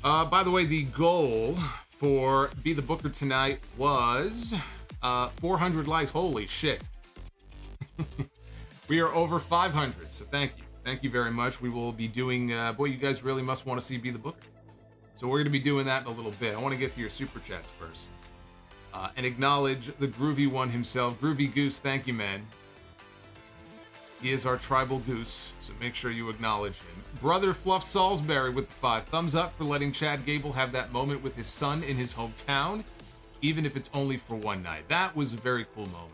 By the way, the goal for Be the Booker tonight was 400 likes. Holy shit. We are over 500, so thank you. Thank you very much. We will be doing, boy, you guys really must want to see Be the Booker. So we're going to be doing that in a little bit. I want to get to your super chats first. And acknowledge the Groovy One himself. Groovy Goose, thank you, man. He is our tribal goose, so make sure you acknowledge him. Brother Fluff Salisbury with the 5. Thumbs up for letting Chad Gable have that moment with his son in his hometown, even if it's only for one night. That was a very cool moment.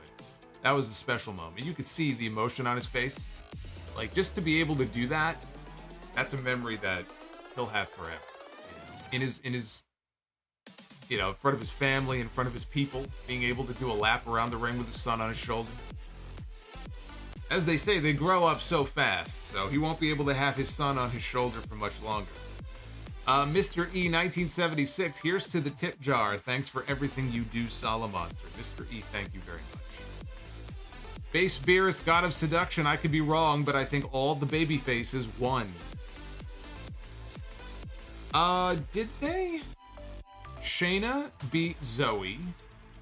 That was a special moment. You could see the emotion on his face. Like, just to be able to do that, that's a memory that he'll have forever. In his you know, in front of his family, in front of his people, being able to do a lap around the ring with his son on his shoulder. As they say, they grow up so fast, so he won't be able to have his son on his shoulder for much longer. Mr. E 1976, here's to the tip jar. Thanks for everything you do, Solomonster. Mr. E, thank you very much. Base Beerus, God of Seduction. I could be wrong, but I think all the baby faces won. Did they? Shayna beat Zoe.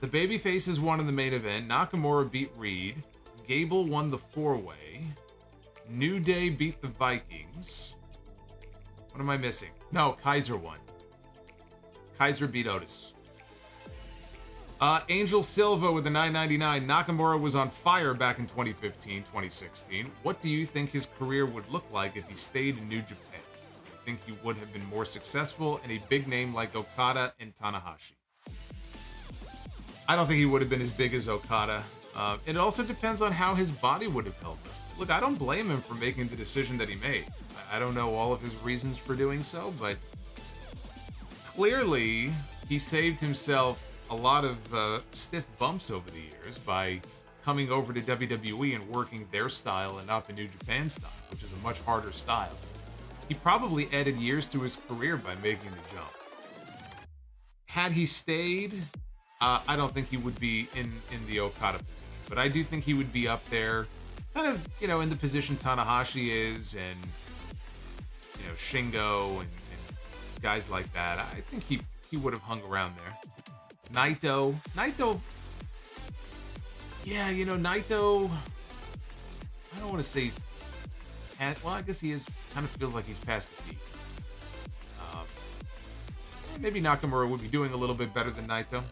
The baby faces won in the main event. Nakamura beat Reed. Gable won the 4-way. New Day beat the Vikings. What am I missing? No, Kaiser won. Kaiser beat Otis. Angel Silva with the $9.99. Nakamura was on fire back in 2015, 2016. What do you think his career would look like if he stayed in New Japan? Do you think he would have been more successful in a big name like Okada and Tanahashi? I don't think he would have been as big as Okada. It also depends on how his body would have held up. Look, I don't blame him for making the decision that he made. I don't know all of his reasons for doing so, but clearly he saved himself a lot of stiff bumps over the years by coming over to WWE and working their style and not the New Japan style, which is a much harder style. He probably added years to his career by making the jump. Had he stayed, I don't think he would be in the Okada position, but I do think he would be up there, kind of, in the position Tanahashi is, and, Shingo and guys like that. I think he would have hung around there. Naito, yeah, Naito, I don't want to say he's past, well, I guess he is, kind of feels like he's past the peak. Maybe Nakamura would be doing a little bit better than Naito.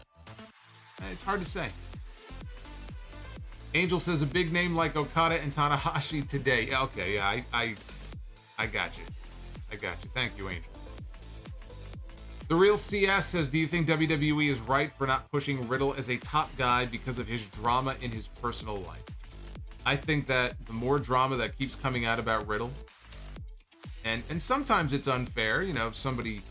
It's hard to say. Angel says a big name like Okada and Tanahashi today. Okay, yeah, I got you. Thank you, Angel. The Real CS says, do you think WWE is right for not pushing Riddle as a top guy because of his drama in his personal life? I think that the more drama that keeps coming out about Riddle, and sometimes it's unfair, if somebody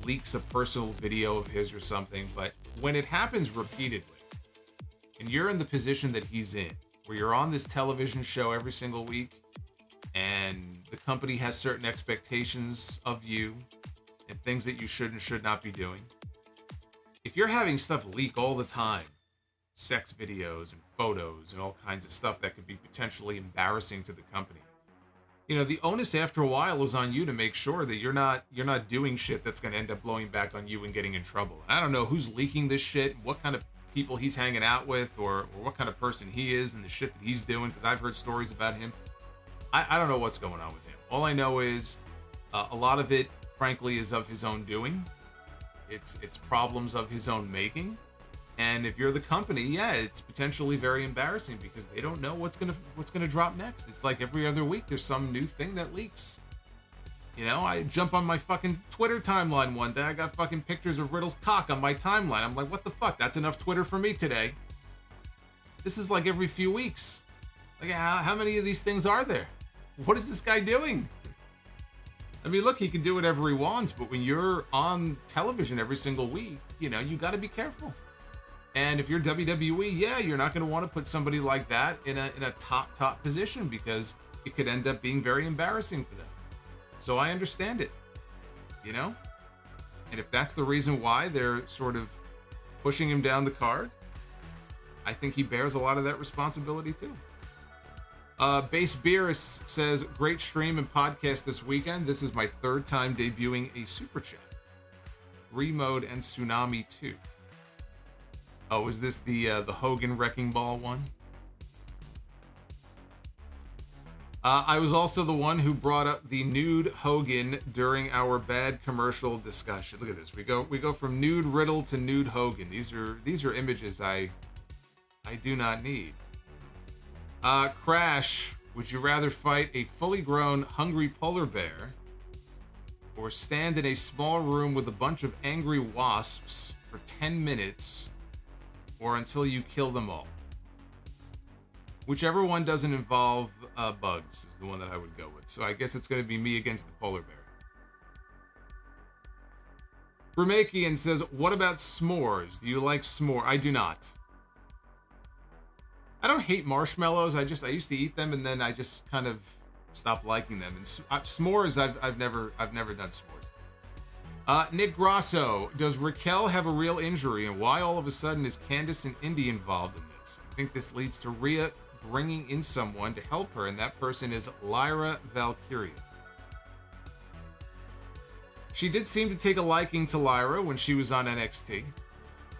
leaks a personal video of his or something, but when it happens repeatedly, and you're in the position that he's in, where you're on this television show every single week, and the company has certain expectations of you, and things that you should and should not be doing. If you're having stuff leak all the time, sex videos and photos and all kinds of stuff that could be potentially embarrassing to the company, the onus after a while is on you to make sure that you're not doing shit that's going to end up blowing back on you and getting in trouble. And I don't know who's leaking this shit, what kind of people he's hanging out with, or what kind of person he is and the shit that he's doing, because I've heard stories about him. I don't know what's going on with him. All I know is a lot of it, frankly, is of his own doing. It's problems of his own making. And if you're the company, yeah, it's potentially very embarrassing because they don't know what's gonna drop next. It's like every other week there's some new thing that leaks. I jump on my fucking Twitter timeline one day, I got fucking pictures of Riddle's cock on my timeline. I'm like, what the fuck? That's enough Twitter for me today. This is like every few weeks. Like, how many of these things are there? What is this guy doing? I mean, look, he can do whatever he wants, but when you're on television every single week, you got to be careful. And if you're WWE, yeah, you're not going to want to put somebody like that in a top position because it could end up being very embarrassing for them. So I understand it, And if that's the reason why they're sort of pushing him down the card, I think he bears a lot of that responsibility too. Base Beerus says, great stream and podcast this weekend. This is my third time debuting a super chat. Remode and Tsunami 2. Oh, is this the Hogan Wrecking Ball one? I was also the one who brought up the nude Hogan during our bad commercial discussion. Look at this. We go from nude Riddle to nude Hogan. These are images I do not need. Crash, would you rather fight a fully grown hungry polar bear or stand in a small room with a bunch of angry wasps for 10 minutes or until you kill them all? Whichever one doesn't involve bugs is the one that I would go with. So I guess it's going to be me against the polar bear. Bremakian says, what about s'mores? Do you like s'more? I do not. I don't hate marshmallows. I used to eat them and then I just kind of stopped liking them. And s'mores, I've never done s'mores. Nick Grosso, does Raquel have a real injury and why all of a sudden is Candice and Indy involved in this? I think this leads to Rhea bringing in someone to help her, and that person is Lyra Valkyria. She did seem to take a liking to Lyra when she was on NXT,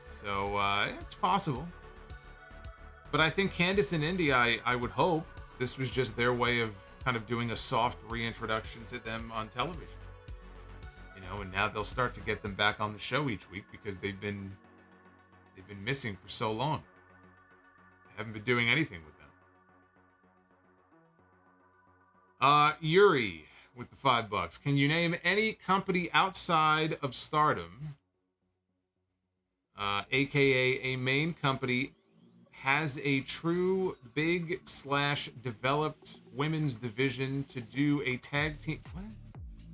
so it's possible. But I think Candice and Indy, I would hope this was just their way of kind of doing a soft reintroduction to them on television. You know, and now they'll start to get them back on the show each week because they've been missing for so long. They haven't been doing anything with them. Yuri with the $5. Can you name any company outside of Stardom, aka a main company, has a true big/developed women's division to do a tag team? What?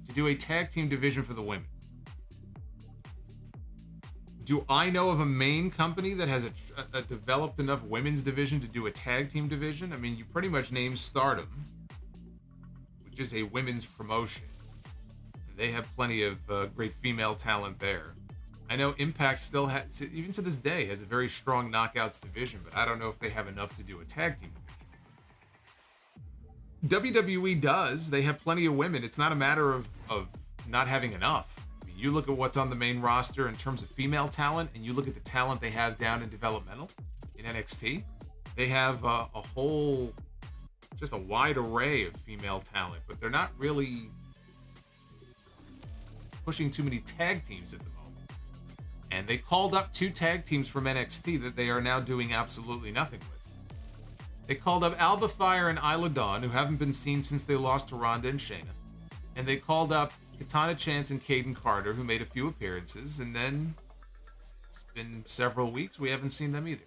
To do a tag team division for the women. Do I know of a main company that has a developed enough women's division to do a tag team division? I mean, you pretty much named Stardom, which is a women's promotion. And they have plenty of great female talent there. I know Impact still has, even to this day, has a very strong knockouts division, but I don't know if they have enough to do a tag team division. WWE does. They have plenty of women. It's not a matter of not having enough. I mean, you look at what's on the main roster in terms of female talent, and you look at the talent they have down in developmental, in NXT. They have a whole, just a wide array of female talent, but they're not really pushing too many tag teams at the moment. And they called up 2 tag teams from NXT that they are now doing absolutely nothing with. They called up Alba Fire and Isla Dawn, who haven't been seen since they lost to Ronda and Shayna. And they called up Katana Chance and Caden Carter, who made a few appearances, and then it's been several weeks we haven't seen them either.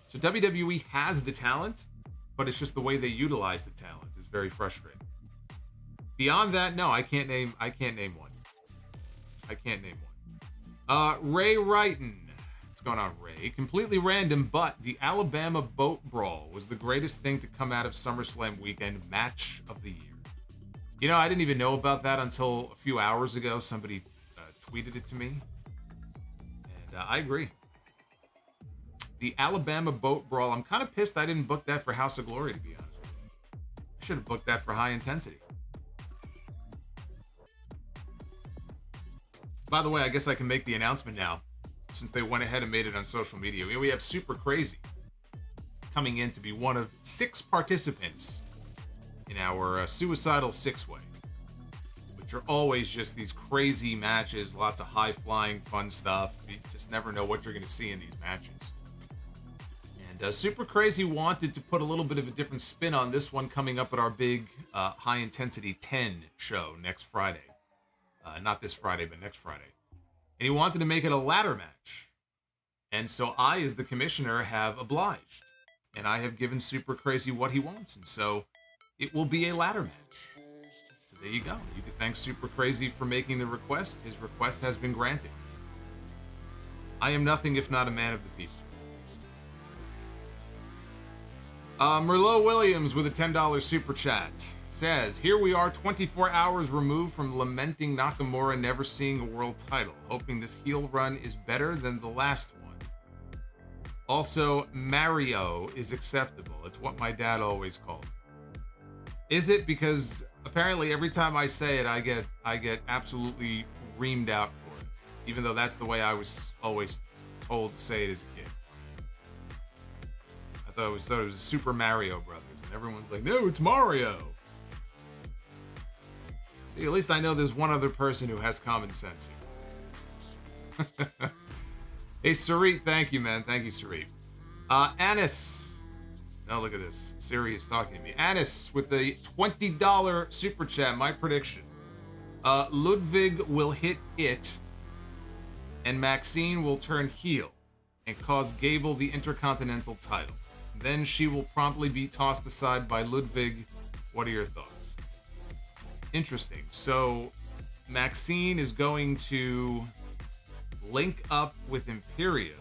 So WWE has the talent, but it's just the way they utilize the talent is very frustrating. Beyond that, no, I can't name one. I can't name one. Ray Wrighton. What's going on, Ray? Completely random, but the Alabama Boat Brawl was the greatest thing to come out of SummerSlam weekend match of the year. You know, I didn't even know about that until a few hours ago. Somebody tweeted it to me. And I agree. The Alabama Boat Brawl. I'm kind of pissed I didn't book that for House of Glory, to be honest with you. I should have booked that for High Intensity. By the way, I guess I can make the announcement now, since they went ahead and made it on social media. We have Super Crazy coming in to be one of 6 participants in our Suicidal 6-Way, which are always just these crazy matches, lots of high-flying, fun stuff. You just never know what you're going to see in these matches. And Super Crazy wanted to put a little bit of a different spin on this one coming up at our big High Intensity 10 show next Friday. Not this Friday, but next Friday. And he wanted to make it a ladder match. And so I, as the commissioner, have obliged. And I have given Super Crazy what he wants. And so it will be a ladder match. So there you go. You can thank Super Crazy for making the request. His request has been granted. I am nothing if not a man of the people. Merlot Williams with a $10 super chat says, here we are 24 hours removed from lamenting Nakamura never seeing a world title, hoping this heel run is better than the last one. Also, Mario is acceptable. It's what my dad always called it. Is it? Because apparently every time I say it, I get absolutely reamed out for it, even though that's the way I was always told to say it as a kid. I thought it was Super Mario Brothers, and everyone's like, no, it's Mario. See, at least I know there's one other person who has common sense here. Hey, Sarit, thank you, man. Thank you, Sarit. Anis. Now look at this. Siri is talking to me. Anis with the $20 super chat. My prediction. Ludwig will hit it, and Maxine will turn heel and cause Gable the Intercontinental title. Then she will promptly be tossed aside by Ludwig. What are your thoughts? Interesting. So Maxine is going to link up with Imperium,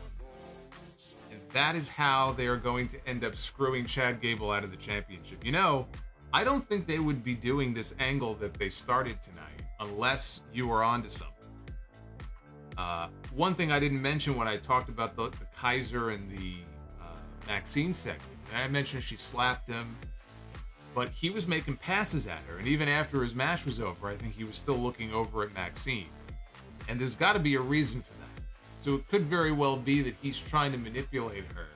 and that is how they are going to end up screwing Chad Gable out of the championship. You know, I don't think they would be doing this angle that they started tonight unless you were onto something. One thing I didn't mention when I talked about the Kaiser and the Maxine segment, I mentioned she slapped him, but he was making passes at her, and even after his match was over, I think he was still looking over at Maxine. And there's got to be a reason for that. So it could very well be that he's trying to manipulate her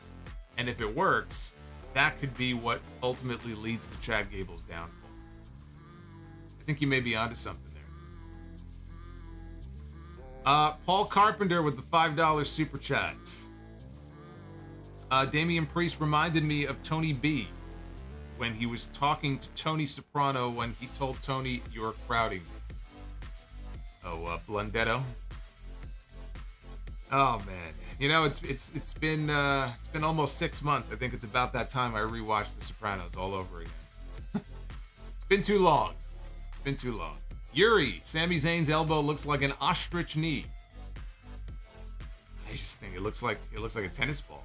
And if it works, that could be what ultimately leads to Chad Gable's downfall. I think you may be onto something there. Paul Carpenter with the $5 super chat. Damian Priest reminded me of Tony B when he was talking to Tony Soprano when he told Tony, "You're crowding me." Oh, Blundetto. Oh man, you know it's been almost 6 months. I think it's about that time I rewatched The Sopranos all over again. It's been too long. It's been too long. Yuri, Sami Zayn's elbow looks like an ostrich knee. I just think it looks like a tennis ball.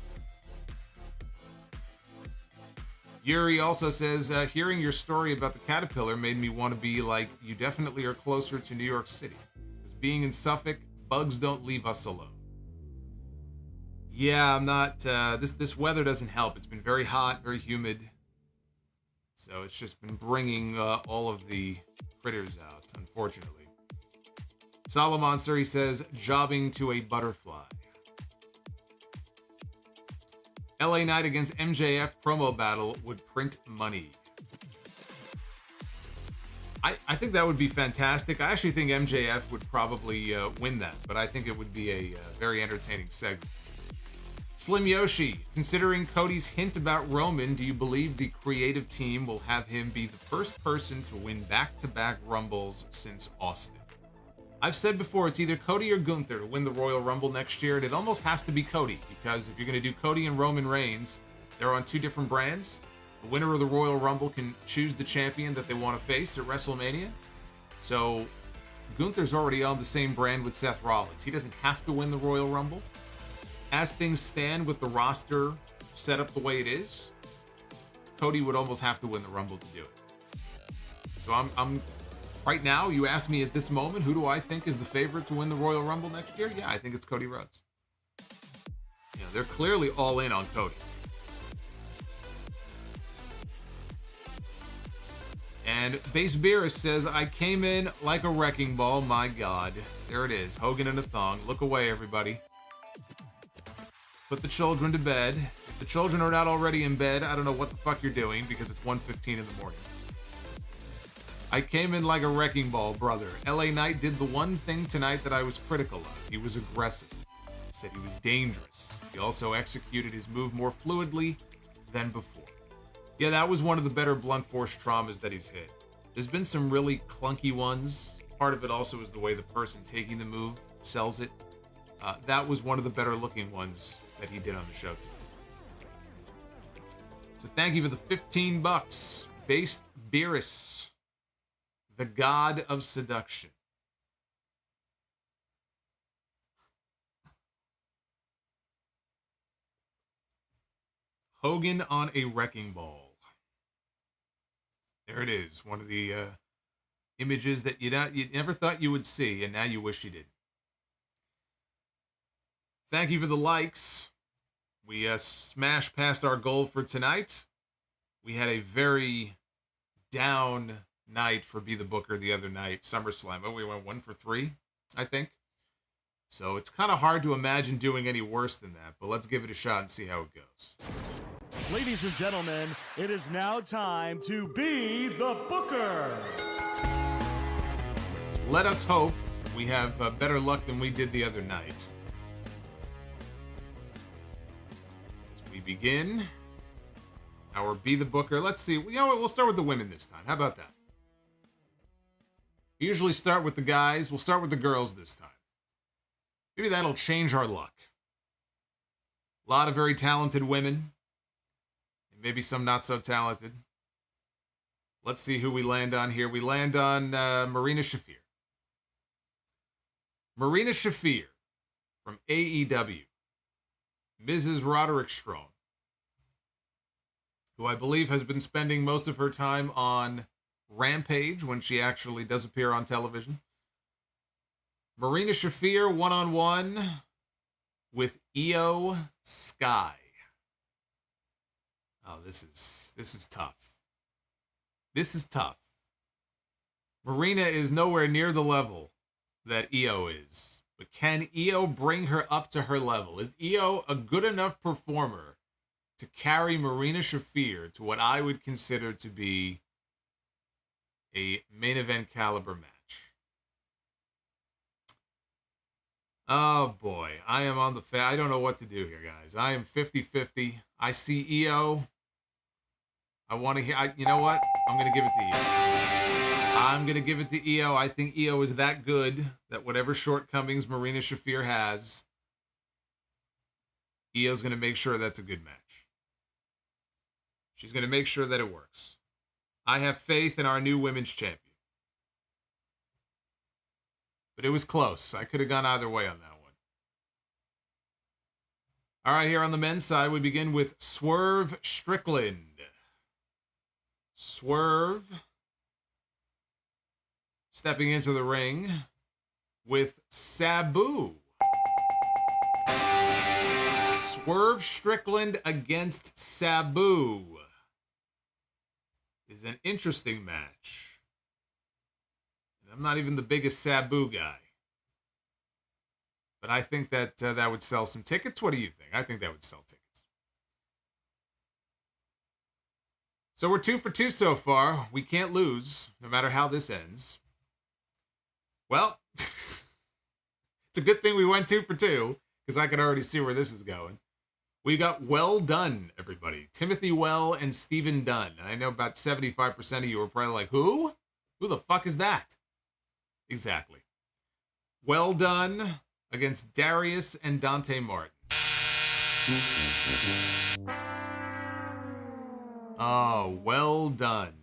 Yuri also says, hearing your story about the caterpillar made me want to be like, you definitely are closer to New York City. Because being in Suffolk, bugs don't leave us alone. Yeah, I'm not, this weather doesn't help. It's been very hot, very humid. So it's just been bringing all of the critters out, unfortunately. Solomonster, he says, jobbing to a butterfly. LA Knight against MJF promo battle would print money. I think that would be fantastic. I actually think MJF would probably win that, but I think it would be a very entertaining segment. Slim Yoshi, considering Cody's hint about Roman, do you believe the creative team will have him be the first person to win back-to-back Rumbles since Austin? I've said before, it's either Cody or Gunther to win the Royal Rumble next year, and it almost has to be Cody, because if you're going to do Cody and Roman Reigns, they're on two different brands. The winner of the Royal Rumble can choose the champion that they want to face at WrestleMania. So Gunther's already on the same brand with Seth Rollins. He doesn't have to win the Royal Rumble. As things stand with the roster set up the way it is, Cody would almost have to win the Rumble to do it. So I'm right now, you ask me at this moment, who do I think is the favorite to win the Royal Rumble next year? Yeah, I think it's Cody Rhodes. You know, they're clearly all in on Cody. And Base Beerus says, I came in like a wrecking ball. My God. There it is. Hogan in a thong. Look away, everybody. Put the children to bed. If the children are not already in bed, I don't know what the fuck you're doing, because it's 1:15 in the morning. I came in like a wrecking ball, brother. LA Knight did the one thing tonight that I was critical of. He was aggressive. He said he was dangerous. He also executed his move more fluidly than before. Yeah, that was one of the better blunt force traumas that he's hit. There's been some really clunky ones. Part of it also is the way the person taking the move sells it. That was one of the better looking ones that he did on the show today. So thank you for the $15. Based Beerus, the god of seduction. Hogan on a wrecking ball. There it is. One of the images that you never thought you would see, and now you wish you did. Thank you for the likes. We smashed past our goal for tonight. We had a very down night for Be the Booker the other night, SummerSlam. Oh, we went 1 for 3, I think. So it's kind of hard to imagine doing any worse than that, but let's give it a shot and see how it goes. Ladies and gentlemen, it is now time to Be the Booker. Let us hope we have better luck than we did the other night. As we begin our Be the Booker, let's see. You know what? We'll start with the women this time. How about that? We usually start with the guys. We'll start with the girls this time. Maybe that'll change our luck. A lot of very talented women. And maybe some not so talented. Let's see who we land on here. We land on Marina Shafir. Marina Shafir from AEW. Mrs. Roderick Strong, who I believe has been spending most of her time on Rampage when she actually does appear on television. Marina Shafir one-on-one with Io Sky. Oh, this is tough. This is tough. Marina is nowhere near the level that Io is. But can Io bring her up to her level? Is Io a good enough performer to carry Marina Shafir to what I would consider to be a main event caliber match. Oh boy, I am on the I don't know what to do here, guys. I am 50-50. I see EO. I want to hear, you know what? I'm going to give it to EO. I'm going to give it to EO. I think EO is that good that whatever shortcomings Marina Shafir has, EO's going to make sure that's a good match. She's going to make sure that it works. I have faith in our new women's champion. But it was close. I could have gone either way on that one. All right, here on the men's side, we begin with Swerve Strickland. Swerve stepping into the ring with Sabu. Swerve Strickland against Sabu is an interesting match. I'm not even the biggest Sabu guy, but I think that that would sell some tickets. What do you think? I think that would sell tickets. So we're 2 for 2 so far. We can't lose, no matter how this ends. Well, it's a good thing we went 2 for 2, because I can already see where this is going. We got Well Done, everybody. Timothy Well and Stephen Dunn. And I know about 75% of you are probably like, who? Who the fuck is that? Exactly. Well Done against Darius and Dante Martin. Oh, Well Done.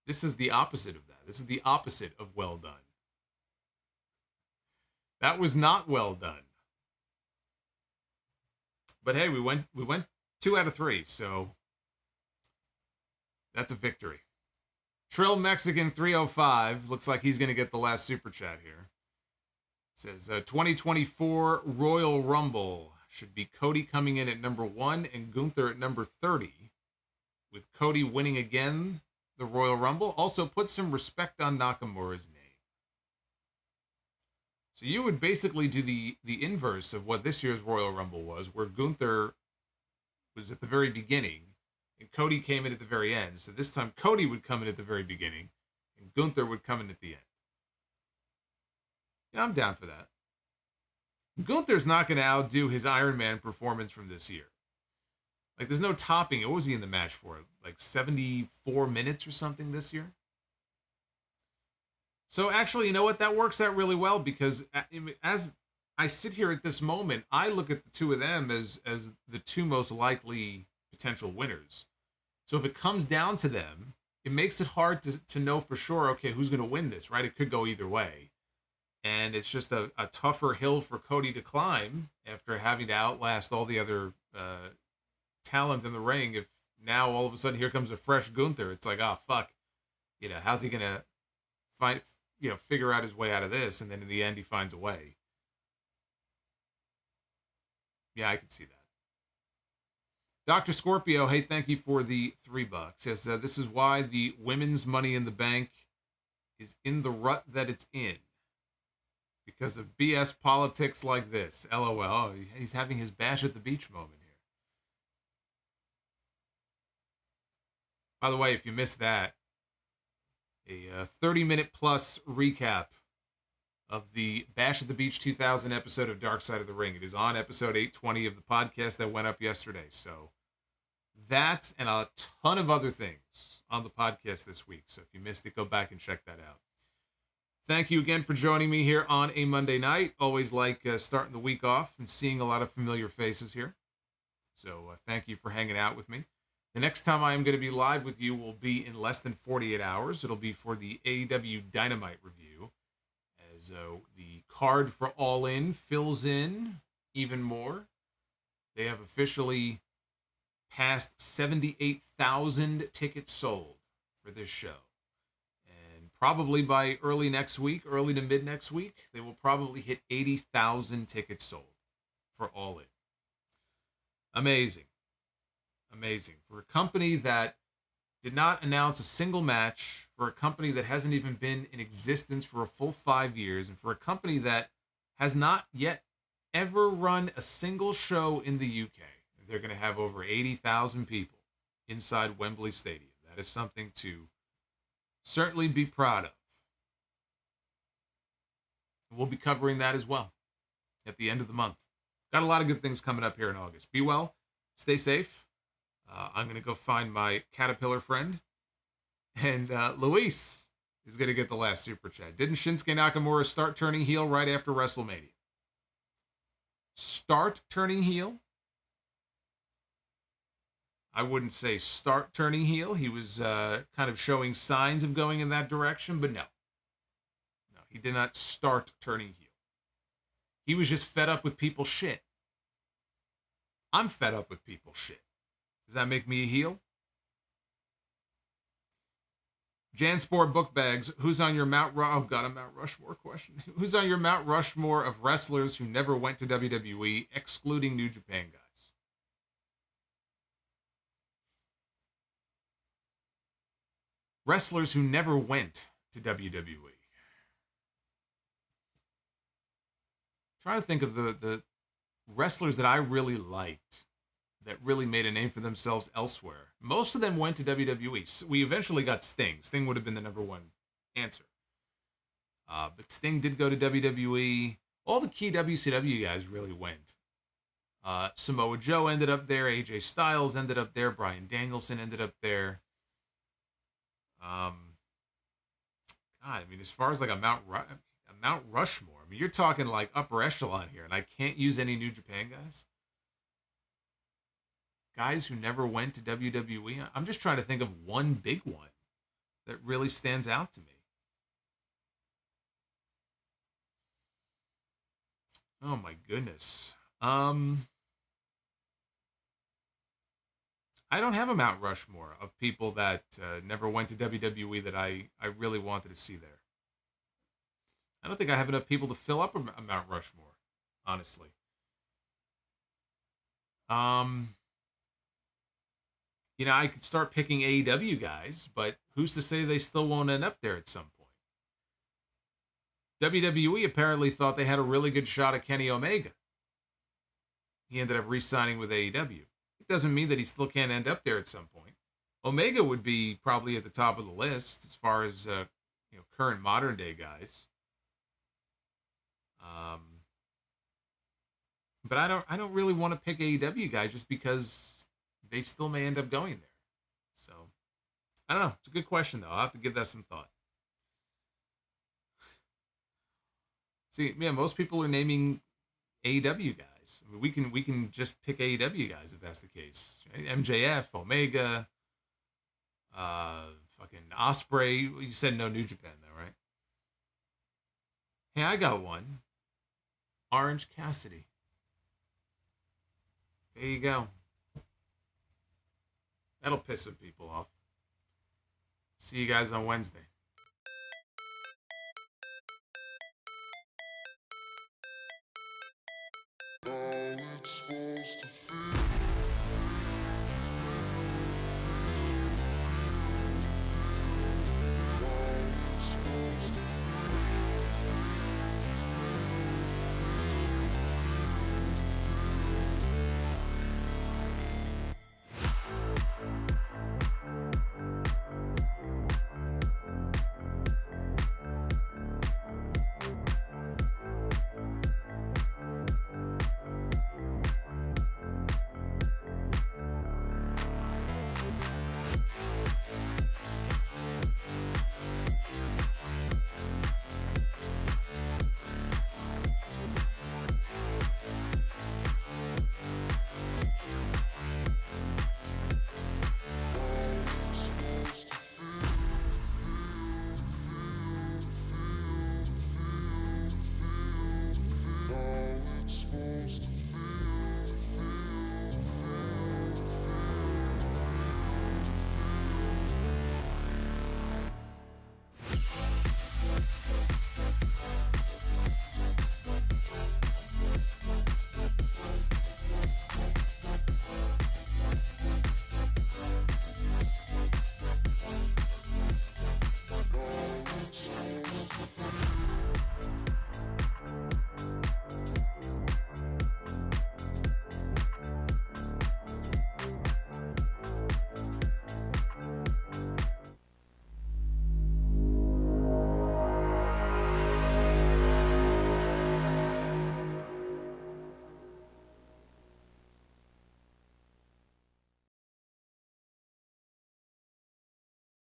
This is the opposite of that. This is the opposite of Well Done. That was not well done. But hey, we went 2 out of 3, so that's a victory. Trill Mexican 305 looks like he's going to get the last super chat here. It says 2024 Royal Rumble should be Cody coming in at number 1 and Gunther at number 30, with Cody winning again the Royal Rumble. Also put some respect on Nakamura's name. So you would basically do the inverse of what this year's Royal Rumble was, where Gunther was at the very beginning and Cody came in at the very end. So this time Cody would come in at the very beginning and Gunther would come in at the end. Yeah, I'm down for that. Gunther's not going to outdo his Iron Man performance from this year. Like, there's no topping. What was he in the match for? Like 74 minutes or something this year? So actually, you know what? That works out really well, because as I sit here at this moment, I look at the two of them as the two most likely potential winners. So if it comes down to them, it makes it hard to know for sure, okay, who's going to win this, right? It could go either way. And it's just a tougher hill for Cody to climb after having to outlast all the other talent in the ring. If now all of a sudden here comes a fresh Gunther, it's like, oh, fuck. You know, how's he going to figure out his way out of this? And then in the end, he finds a way. Yeah, I could see that. Dr. Scorpio, hey, thank you for the $3. Says, this is why the women's Money in the Bank is in the rut that it's in. Because of BS politics like this. LOL. Oh, he's having his Bash at the Beach moment here. By the way, if you missed that, a 30-minute plus recap of the Bash at the Beach 2000 episode of Dark Side of the Ring. It is on episode 820 of the podcast that went up yesterday. So that and a ton of other things on the podcast this week. So if you missed it, go back and check that out. Thank you again for joining me here on a Monday night. Always like starting the week off and seeing a lot of familiar faces here. So thank you for hanging out with me. The next time I am going to be live with you will be in less than 48 hours. It'll be for the AEW Dynamite review, as the card for All In fills in even more. They have officially passed 78,000 tickets sold for this show. And probably by early to mid next week, they will probably hit 80,000 tickets sold for All In. Amazing. Amazing. For a company that did not announce a single match, for a company that hasn't even been in existence for a full 5 years, and for a company that has not yet ever run a single show in the UK. they're going to have over 80,000 people inside Wembley Stadium. That is something to certainly be proud of. We'll be covering that as well at the end of the month. Got a lot of good things coming up here in August. Be well. Stay safe. I'm going to go find my caterpillar friend. And Luis is going to get the last super chat. Didn't Shinsuke Nakamura start turning heel right after WrestleMania? Start turning heel? I wouldn't say start turning heel. He was kind of showing signs of going in that direction, but no. No, he did not start turning heel. He was just fed up with people's shit. I'm fed up with people's shit. Does that make me a heel? Jansport Book Bags, who's on your Mount Oh, God, a Mount Rushmore question. Who's on your Mount Rushmore of wrestlers who never went to WWE, excluding New Japan guys? Wrestlers who never went to WWE. Trying to think of the wrestlers that I really liked that really made a name for themselves elsewhere. Most of them went to WWE. We eventually got Sting. Sting would have been the number one answer. But Sting did go to WWE. All the key WCW guys really went. Samoa Joe ended up there. AJ Styles ended up there. Bryan Danielson ended up there. God, I mean, as far as like a Mount Rushmore, I mean, you're talking like upper echelon here, and I can't use any New Japan guys. Guys who never went to WWE. I'm just trying to think of one big one that really stands out to me. Oh my goodness. I don't have a Mount Rushmore of people that never went to WWE that I really wanted to see there. I don't think I have enough people to fill up a Mount Rushmore, honestly. You know, I could start picking AEW guys, but who's to say they still won't end up there at some point? WWE apparently thought they had a really good shot at Kenny Omega. He ended up re-signing with AEW. It doesn't mean that he still can't end up there at some point. Omega would be probably at the top of the list as far as current modern day guys. But I don't really want to pick AEW guys just because they still may end up going there. So, I don't know. It's a good question, though. I'll have to give that some thought. See, yeah, most people are naming AEW guys. I mean, we can just pick AEW guys if that's the case. Right? MJF, Omega, fucking Ospreay. You said no New Japan, though, right? Hey, I got one. Orange Cassidy. There you go. That'll piss some people off. See you guys on Wednesday.